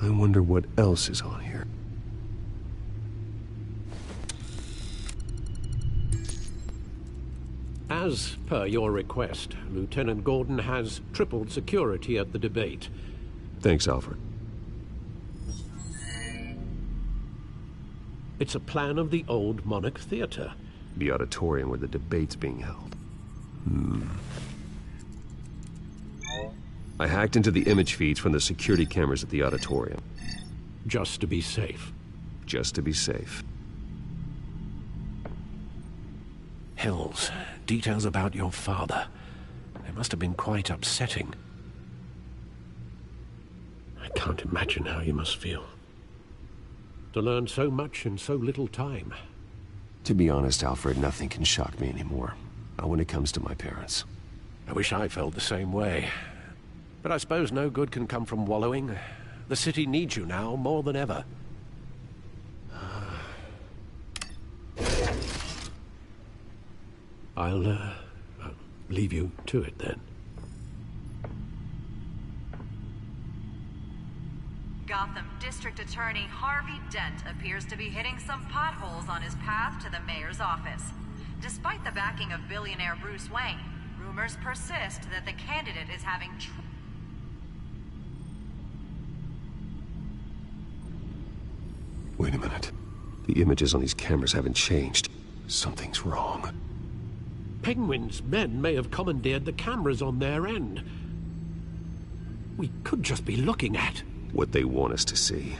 [SPEAKER 9] I wonder what else is on here.
[SPEAKER 8] As per your request, Lieutenant Gordon has tripled security at the debate.
[SPEAKER 9] Thanks, Alfred.
[SPEAKER 8] It's a plan of the old Monarch Theater.
[SPEAKER 9] The auditorium where the debate's being held. I hacked into the image feeds from the security cameras at the auditorium.
[SPEAKER 8] Just to be safe.
[SPEAKER 9] Just to be safe.
[SPEAKER 8] Hills, details about your father. They must have been quite upsetting. I can't imagine how you must feel. To learn so much in so little time.
[SPEAKER 9] To be honest, Alfred, nothing can shock me anymore. Not when it comes to my parents.
[SPEAKER 8] I wish I felt the same way. But I suppose no good can come from wallowing. The city needs you now more than ever. I'll leave you to it then.
[SPEAKER 19] Gotham District Attorney Harvey Dent appears to be hitting some potholes on his path to the mayor's office. Despite the backing of billionaire Bruce Wayne, rumors persist that the candidate is having
[SPEAKER 9] Wait a minute. The images on these cameras haven't changed. Something's wrong.
[SPEAKER 8] Penguin's men may have commandeered the cameras on their end. We could just be looking at
[SPEAKER 9] what they want us to see.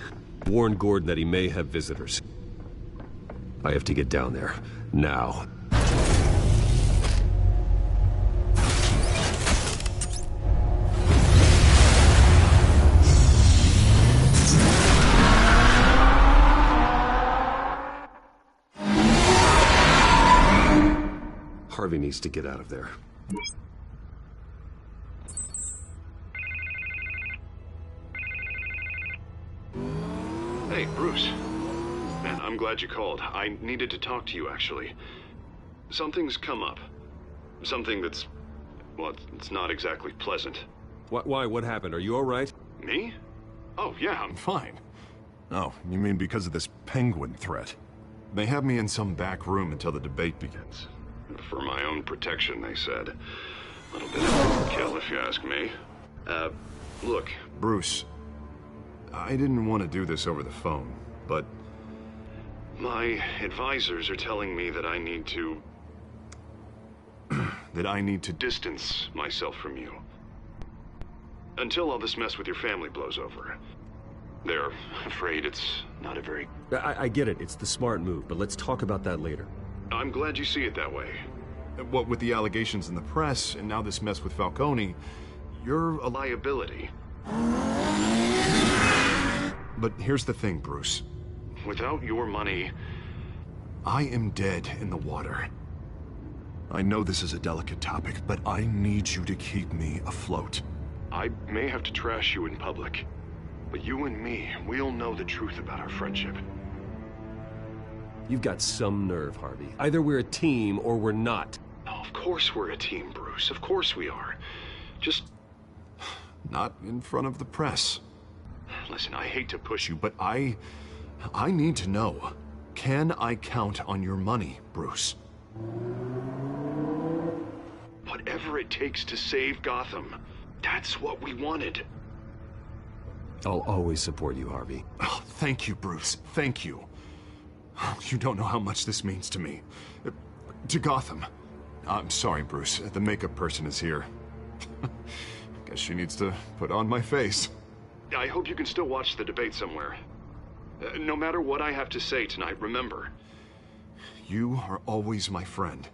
[SPEAKER 9] Warn Gordon that he may have visitors. I have to get down there. Now. Harvey needs to get out of there.
[SPEAKER 3] Hey, Bruce. Man, I'm glad you called. I needed to talk to you, actually. Something's come up. Something that's... well, it's not exactly pleasant.
[SPEAKER 9] Why? What happened? Are you all right?
[SPEAKER 3] Me? Oh, yeah, I'm fine.
[SPEAKER 16] Oh, you mean because of this penguin threat?
[SPEAKER 3] They have me in some back room until the debate begins. For my own protection, they said. A little bit of overkill, if you ask me. Look, Bruce, I didn't want to do this over the phone, but my advisors are telling me that I need to... that I need to distance myself from you. Until all this mess with your family blows over. They're afraid it's not a very...
[SPEAKER 9] I get it. It's the smart move, but let's talk about that later.
[SPEAKER 3] I'm glad you see it that way. What with the allegations in the press, and now this mess with Falcone, you're a liability. But here's the thing, Bruce. Without your money, I am dead in the water. I know this is a delicate topic, but I need you to keep me afloat. I may have to trash you in public, but you and me, we'll know the truth about our friendship.
[SPEAKER 9] You've got some nerve, Harvey. Either we're a team or we're not.
[SPEAKER 3] Oh, of course we're a team, Bruce. Of course we are. Just... not in front of the press. Listen, I hate to push you, but I need to know. Can I count on your money, Bruce? Whatever it takes to save Gotham. That's what we wanted.
[SPEAKER 9] I'll always support you, Harvey.
[SPEAKER 3] Oh, thank you, Bruce. Thank you. You don't know how much this means to me. To Gotham. I'm sorry, Bruce. The makeup person is here. Guess she needs to put on my face. I hope you can still watch the debate somewhere. No matter what I have to say tonight, remember, you are always my friend.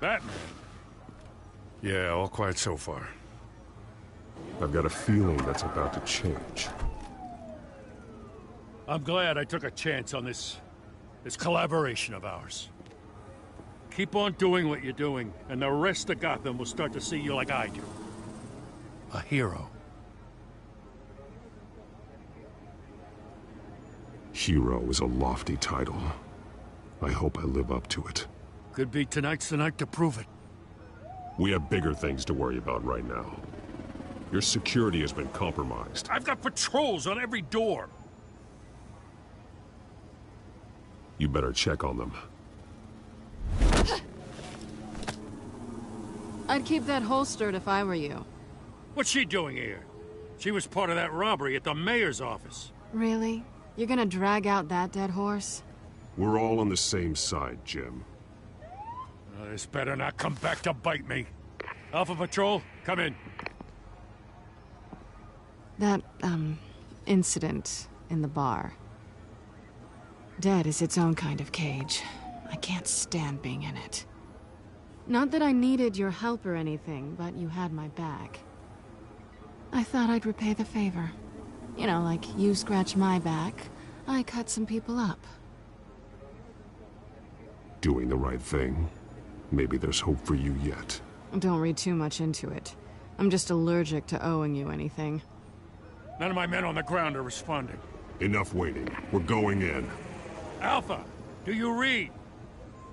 [SPEAKER 11] Batman. Yeah, all quiet so far.
[SPEAKER 16] I've got a feeling that's about to change.
[SPEAKER 11] I'm glad I took a chance on this collaboration of ours. Keep on doing what you're doing, and the rest of Gotham will start to see you like I do. A hero.
[SPEAKER 9] Hero is a lofty title. I hope I live up to it.
[SPEAKER 11] Could be tonight's the night to prove it.
[SPEAKER 9] We have bigger things to worry about right now. Your security has been compromised.
[SPEAKER 11] I've got patrols on every door.
[SPEAKER 9] You better check on them.
[SPEAKER 17] I'd keep that holstered if I were you.
[SPEAKER 11] What's she doing here? She was part of that robbery at the mayor's office.
[SPEAKER 17] Really? You're gonna drag out that dead horse?
[SPEAKER 9] We're all on the same side, Jim.
[SPEAKER 11] This better not come back to bite me. Alpha Patrol, come in.
[SPEAKER 17] That, incident in the bar. Dead is its own kind of cage. I can't stand being in it. Not that I needed your help or anything, but you had my back. I thought I'd repay the favor. You know, like you scratch my back, I cut some people up.
[SPEAKER 9] Doing the right thing. Maybe there's hope for you yet.
[SPEAKER 17] Don't read too much into it. I'm just allergic to owing you anything.
[SPEAKER 11] None of my men on the ground are responding.
[SPEAKER 9] Enough waiting. We're going in.
[SPEAKER 11] Alpha, do you read?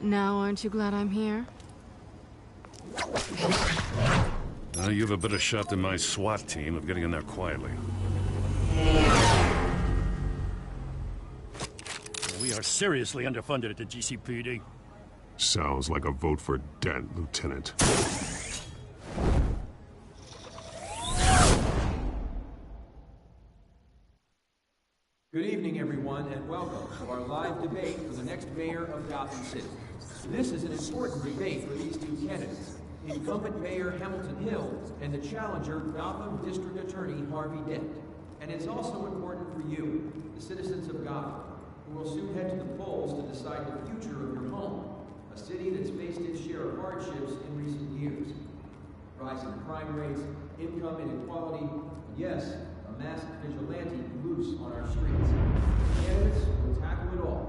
[SPEAKER 17] Now, aren't you glad I'm here?
[SPEAKER 11] You have a better shot than my SWAT team of getting in there quietly. We are seriously underfunded at the GCPD.
[SPEAKER 9] Sounds like a vote for Dent, Lieutenant.
[SPEAKER 20] Good evening, everyone, and welcome to our live debate for the next mayor of Gotham City. This is an important debate for these two candidates, incumbent Mayor Hamilton Hill and the challenger Gotham District Attorney Harvey Dent. And it's also important for you, the citizens of Gotham, who will soon head to the polls to decide the future of your home, a city that's faced its share of hardships in recent years. Rising crime rates, income inequality, and yes, a masked vigilante loose on our streets. The candidates will tackle it all.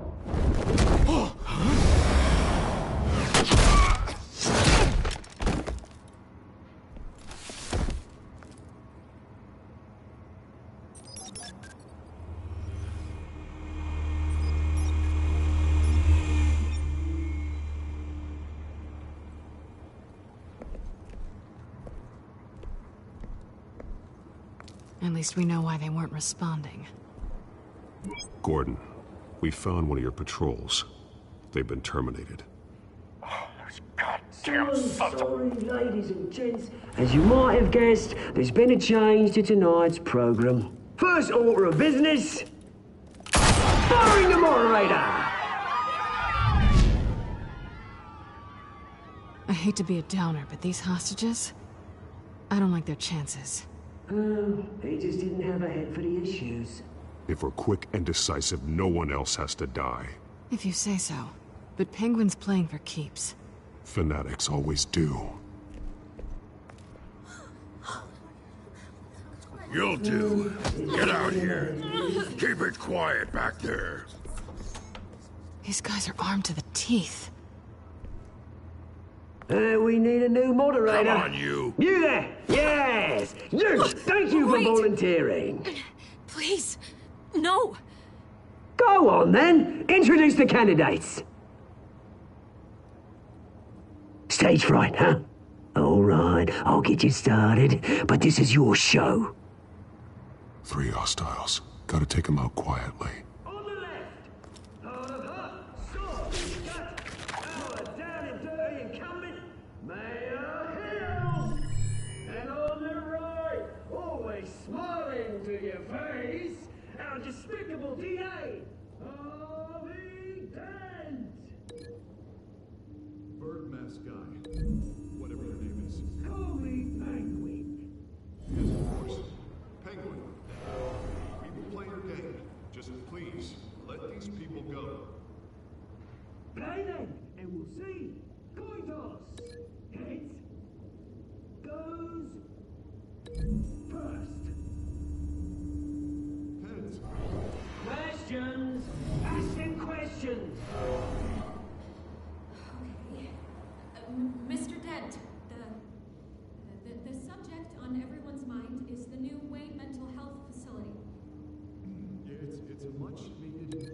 [SPEAKER 17] At least we know why they weren't responding.
[SPEAKER 9] Gordon, we found one of your patrols. They've been terminated.
[SPEAKER 21] So sorry, ladies and gents. As you might have guessed, there's been a change to tonight's program. First order of business, firing the moderator!
[SPEAKER 17] I hate to be a downer, but these hostages? I don't like their chances.
[SPEAKER 21] Oh, he just didn't have a head for the issues.
[SPEAKER 9] If we're quick and decisive, no one else has to die.
[SPEAKER 17] If you say so. But Penguin's playing for keeps.
[SPEAKER 9] Fanatics always do.
[SPEAKER 5] You'll do. Get out here. Keep it quiet back there.
[SPEAKER 17] These guys are armed to the teeth.
[SPEAKER 21] We need a new moderator.
[SPEAKER 5] Come on, you.
[SPEAKER 21] You there! Yes! You! Thank you for volunteering.
[SPEAKER 4] Please, no.
[SPEAKER 21] Go on, then. Introduce the candidates. Stage fright, huh? All right, I'll get you started, but this is your show.
[SPEAKER 9] 3 hostiles. Gotta take them out quietly.
[SPEAKER 21] On the left, hard of hut, sword, cut, our down and dirty incumbent, Mayor Hill. And on the right, always smiling to your face, our despicable DA, Harvey Dent.
[SPEAKER 3] Bird mask guy. Whatever your name is.
[SPEAKER 21] Call me Penguin.
[SPEAKER 3] Yes, of course. Penguin. People play your game. Just please, let these people go.
[SPEAKER 21] Play then, and we'll see. Coin toss. Heads. Goes. First.
[SPEAKER 3] Heads.
[SPEAKER 21] Questions. Asking questions.
[SPEAKER 22] Mr. Dent, the subject on everyone's mind is the new Wayne Mental Health Facility.
[SPEAKER 3] It's a much-needed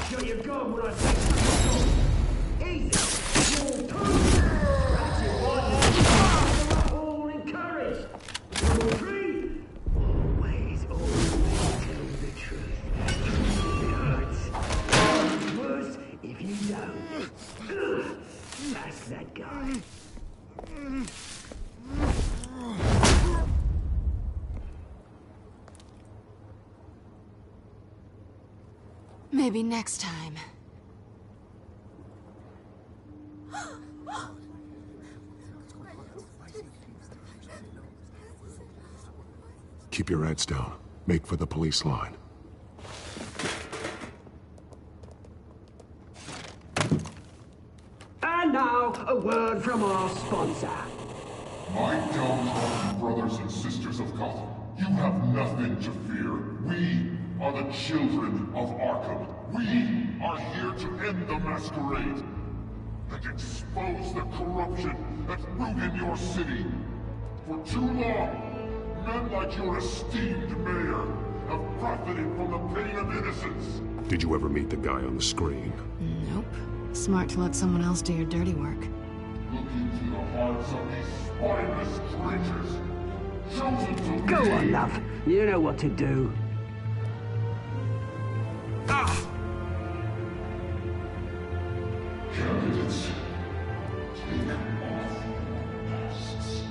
[SPEAKER 21] Show your gun when I say easy. Your tongue. That's it, boy. All encouraged. Number 3. Always tell the truth. It hurts. It's worse if you don't. That's that guy.
[SPEAKER 17] Maybe next time.
[SPEAKER 3] Keep your heads down. Make for the police line.
[SPEAKER 2] And now, a word from our sponsor.
[SPEAKER 6] My downtrodden brothers and sisters of Gotham, you have nothing to fear. We are the children of Arkham. We are here to end the masquerade and expose the corruption that's rooted your city. For too long, men like your esteemed mayor have profited from the pain of innocence.
[SPEAKER 3] Did you ever meet the guy on the screen?
[SPEAKER 17] Nope. Smart to let someone else do your dirty work.
[SPEAKER 6] Look into the hearts of these spineless creatures, chosen to
[SPEAKER 2] Go
[SPEAKER 6] lead.
[SPEAKER 2] on, love. You know what to do.
[SPEAKER 6] Candidates, take off masks.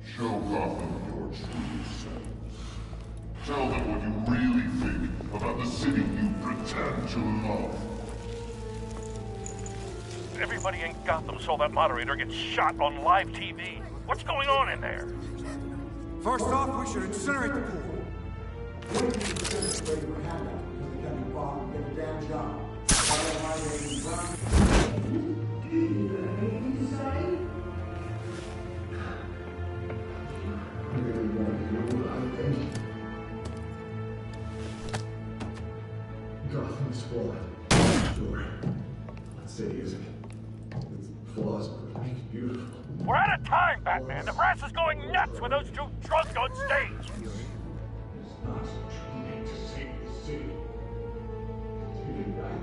[SPEAKER 6] Show Gotham your true selves. Tell them what you really think about the city you pretend to love.
[SPEAKER 10] Everybody in Gotham saw that moderator get shot on live TV. What's going on in there?
[SPEAKER 7] First off, we should incinerate the pool.
[SPEAKER 23] Gotham's flawed. Sure. That city isn't. Its flaws make it beautiful.
[SPEAKER 10] We're out of time, Batman. The press is going nuts with those two drunks on stage.
[SPEAKER 23] It's not trying to save the city. Taking back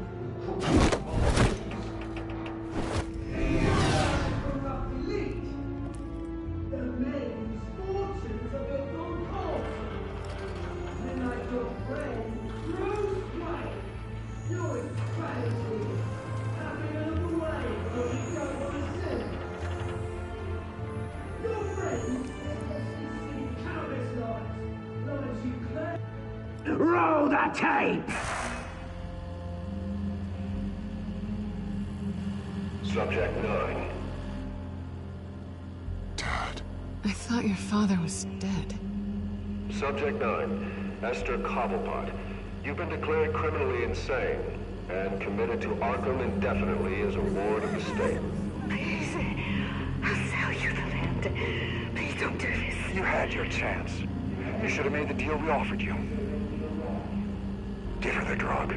[SPEAKER 23] the
[SPEAKER 2] Roll the tape!
[SPEAKER 14] Subject 9.
[SPEAKER 17] I thought your father was dead.
[SPEAKER 14] Subject 9, Esther Cobblepot. You've been declared criminally insane and committed to Arkham indefinitely as a ward of the state.
[SPEAKER 24] Please, I'll sell you the land. Please don't do this.
[SPEAKER 25] You had your chance. You should have made the deal we offered you. Give her the drug.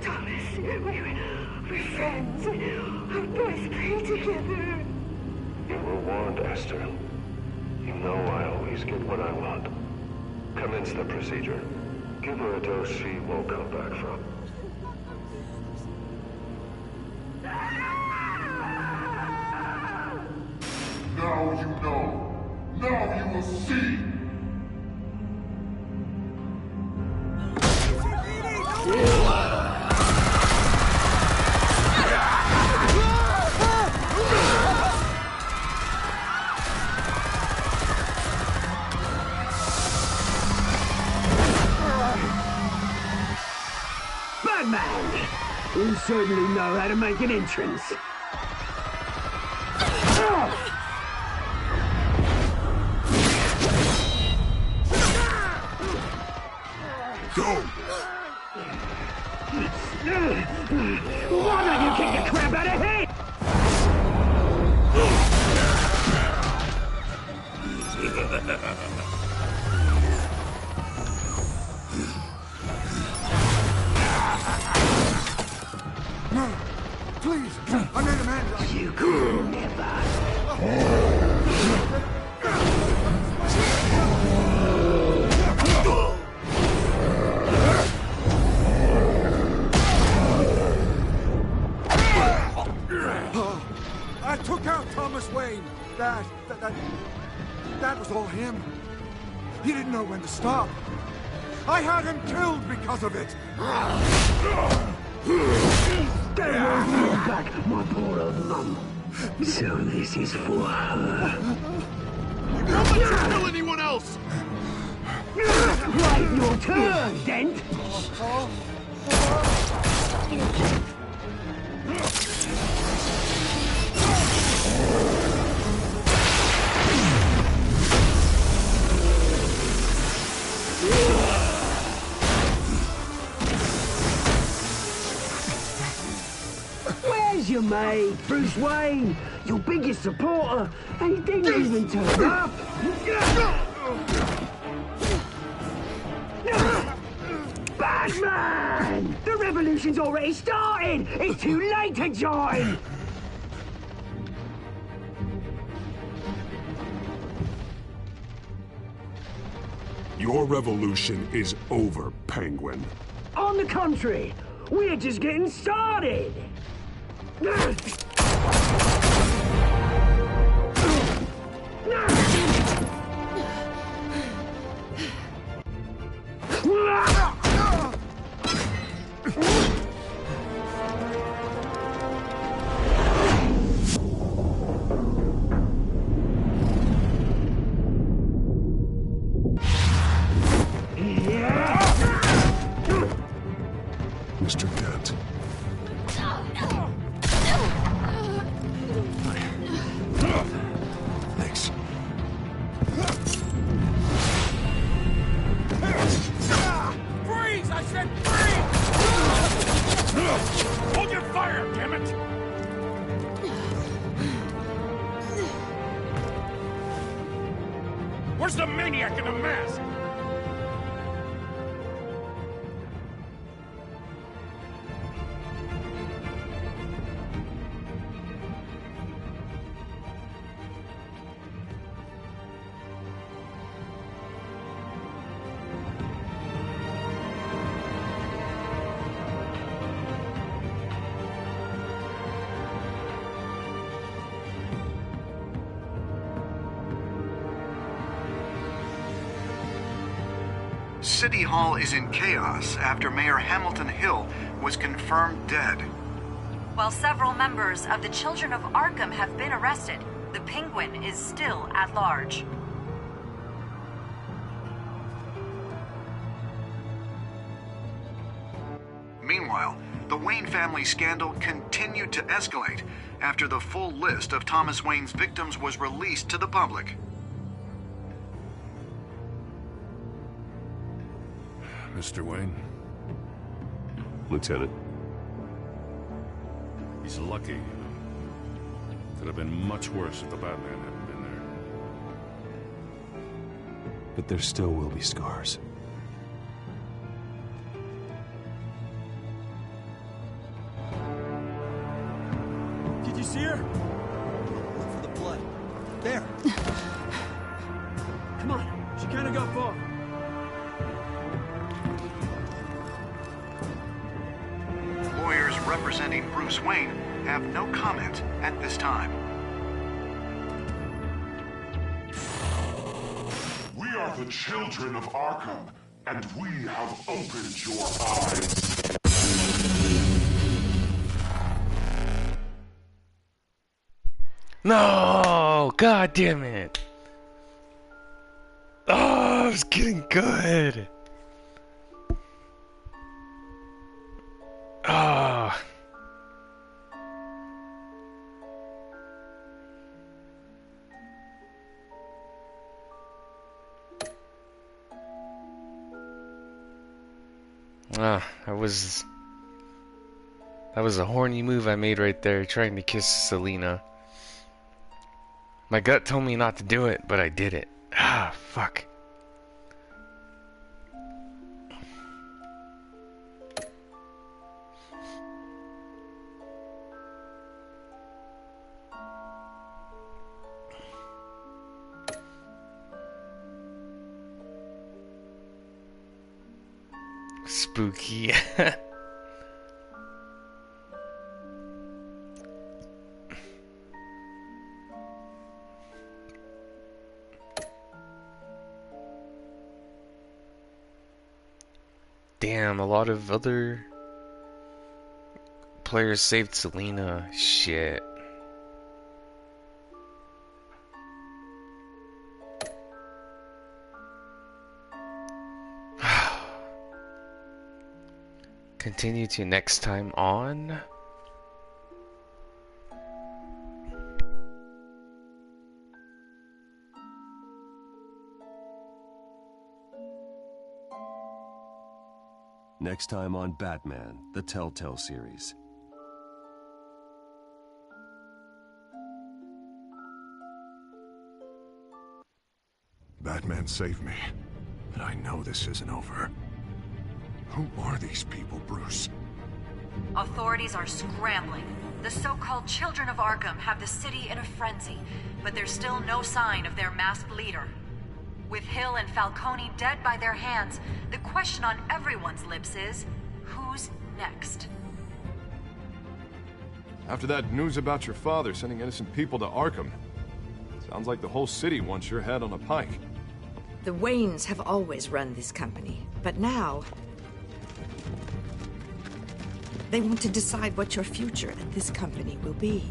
[SPEAKER 24] Thomas, we're friends. Our boys play together.
[SPEAKER 14] You were warned, Esther. You know I always get what I want. Commence the procedure. Give her a dose she won't come back from.
[SPEAKER 6] Now you know. Now you will see.
[SPEAKER 2] Batman! You certainly know how to make an entrance.
[SPEAKER 6] Go!
[SPEAKER 2] Why don't you kick the crap out of him?
[SPEAKER 7] No! Please! I'm in I took out Thomas Wayne. That was all him. He didn't know when to stop. I had him killed because of it.
[SPEAKER 21] Get back, my poor old mum. So this is for her.
[SPEAKER 16] Don't let you kill anyone else!
[SPEAKER 21] Right, your turn, Dent. Where's your mate, Bruce Wayne? Your biggest supporter, and he didn't even turn up. Batman! The revolution's already started! It's too late to join!
[SPEAKER 1] Your revolution is over, Penguin.
[SPEAKER 21] On the contrary, we're just getting started!
[SPEAKER 1] Mr. Dent. Thanks.
[SPEAKER 21] Freeze! I said freeze!
[SPEAKER 10] Hold your fire, damn it! Where's the maniac in the mask?
[SPEAKER 12] City Hall is in chaos after Mayor Hamilton Hill was confirmed dead.
[SPEAKER 19] While several members of the Children of Arkham have been arrested, the Penguin is still at large.
[SPEAKER 12] Meanwhile, the Wayne family scandal continued to escalate after the full list of Thomas Wayne's victims was released to the public.
[SPEAKER 11] Mr. Wayne?
[SPEAKER 9] Lieutenant.
[SPEAKER 11] He's lucky. Could have been much worse if the Batman hadn't been there.
[SPEAKER 9] But there still will be scars.
[SPEAKER 2] Did you see her? Look for the blood. There. Come on. She kind of got far.
[SPEAKER 12] Lawyers representing Bruce Wayne have no comment at this time.
[SPEAKER 6] We are the children of Arkham, and we have opened your eyes.
[SPEAKER 13] No! God damn it! Oh, it's getting good! Ah. That was a horny move I made right there, trying to kiss Selena. My gut told me not to do it, but I did it. Ah, fuck. Spooky. Damn, a lot of other players saved Selena. Shit. Continue to next time on.
[SPEAKER 9] Next time on Batman, the Telltale series.
[SPEAKER 1] Batman saved me, but I know this isn't over. Who are these people, Bruce?
[SPEAKER 19] Authorities are scrambling. The so-called Children of Arkham have the city in a frenzy, but there's still no sign of their masked leader. With Hill and Falcone dead by their hands, the question on everyone's lips is, who's next?
[SPEAKER 16] After that news about your father sending innocent people to Arkham, sounds like the whole city wants your head on a pike.
[SPEAKER 5] The Waynes have always run this company, but now they want to decide what your future at this company will be.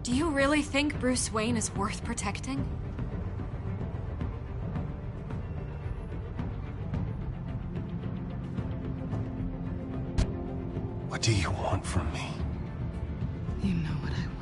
[SPEAKER 4] Do you really think Bruce Wayne is worth protecting?
[SPEAKER 9] What do you want from me?
[SPEAKER 17] You know what I want.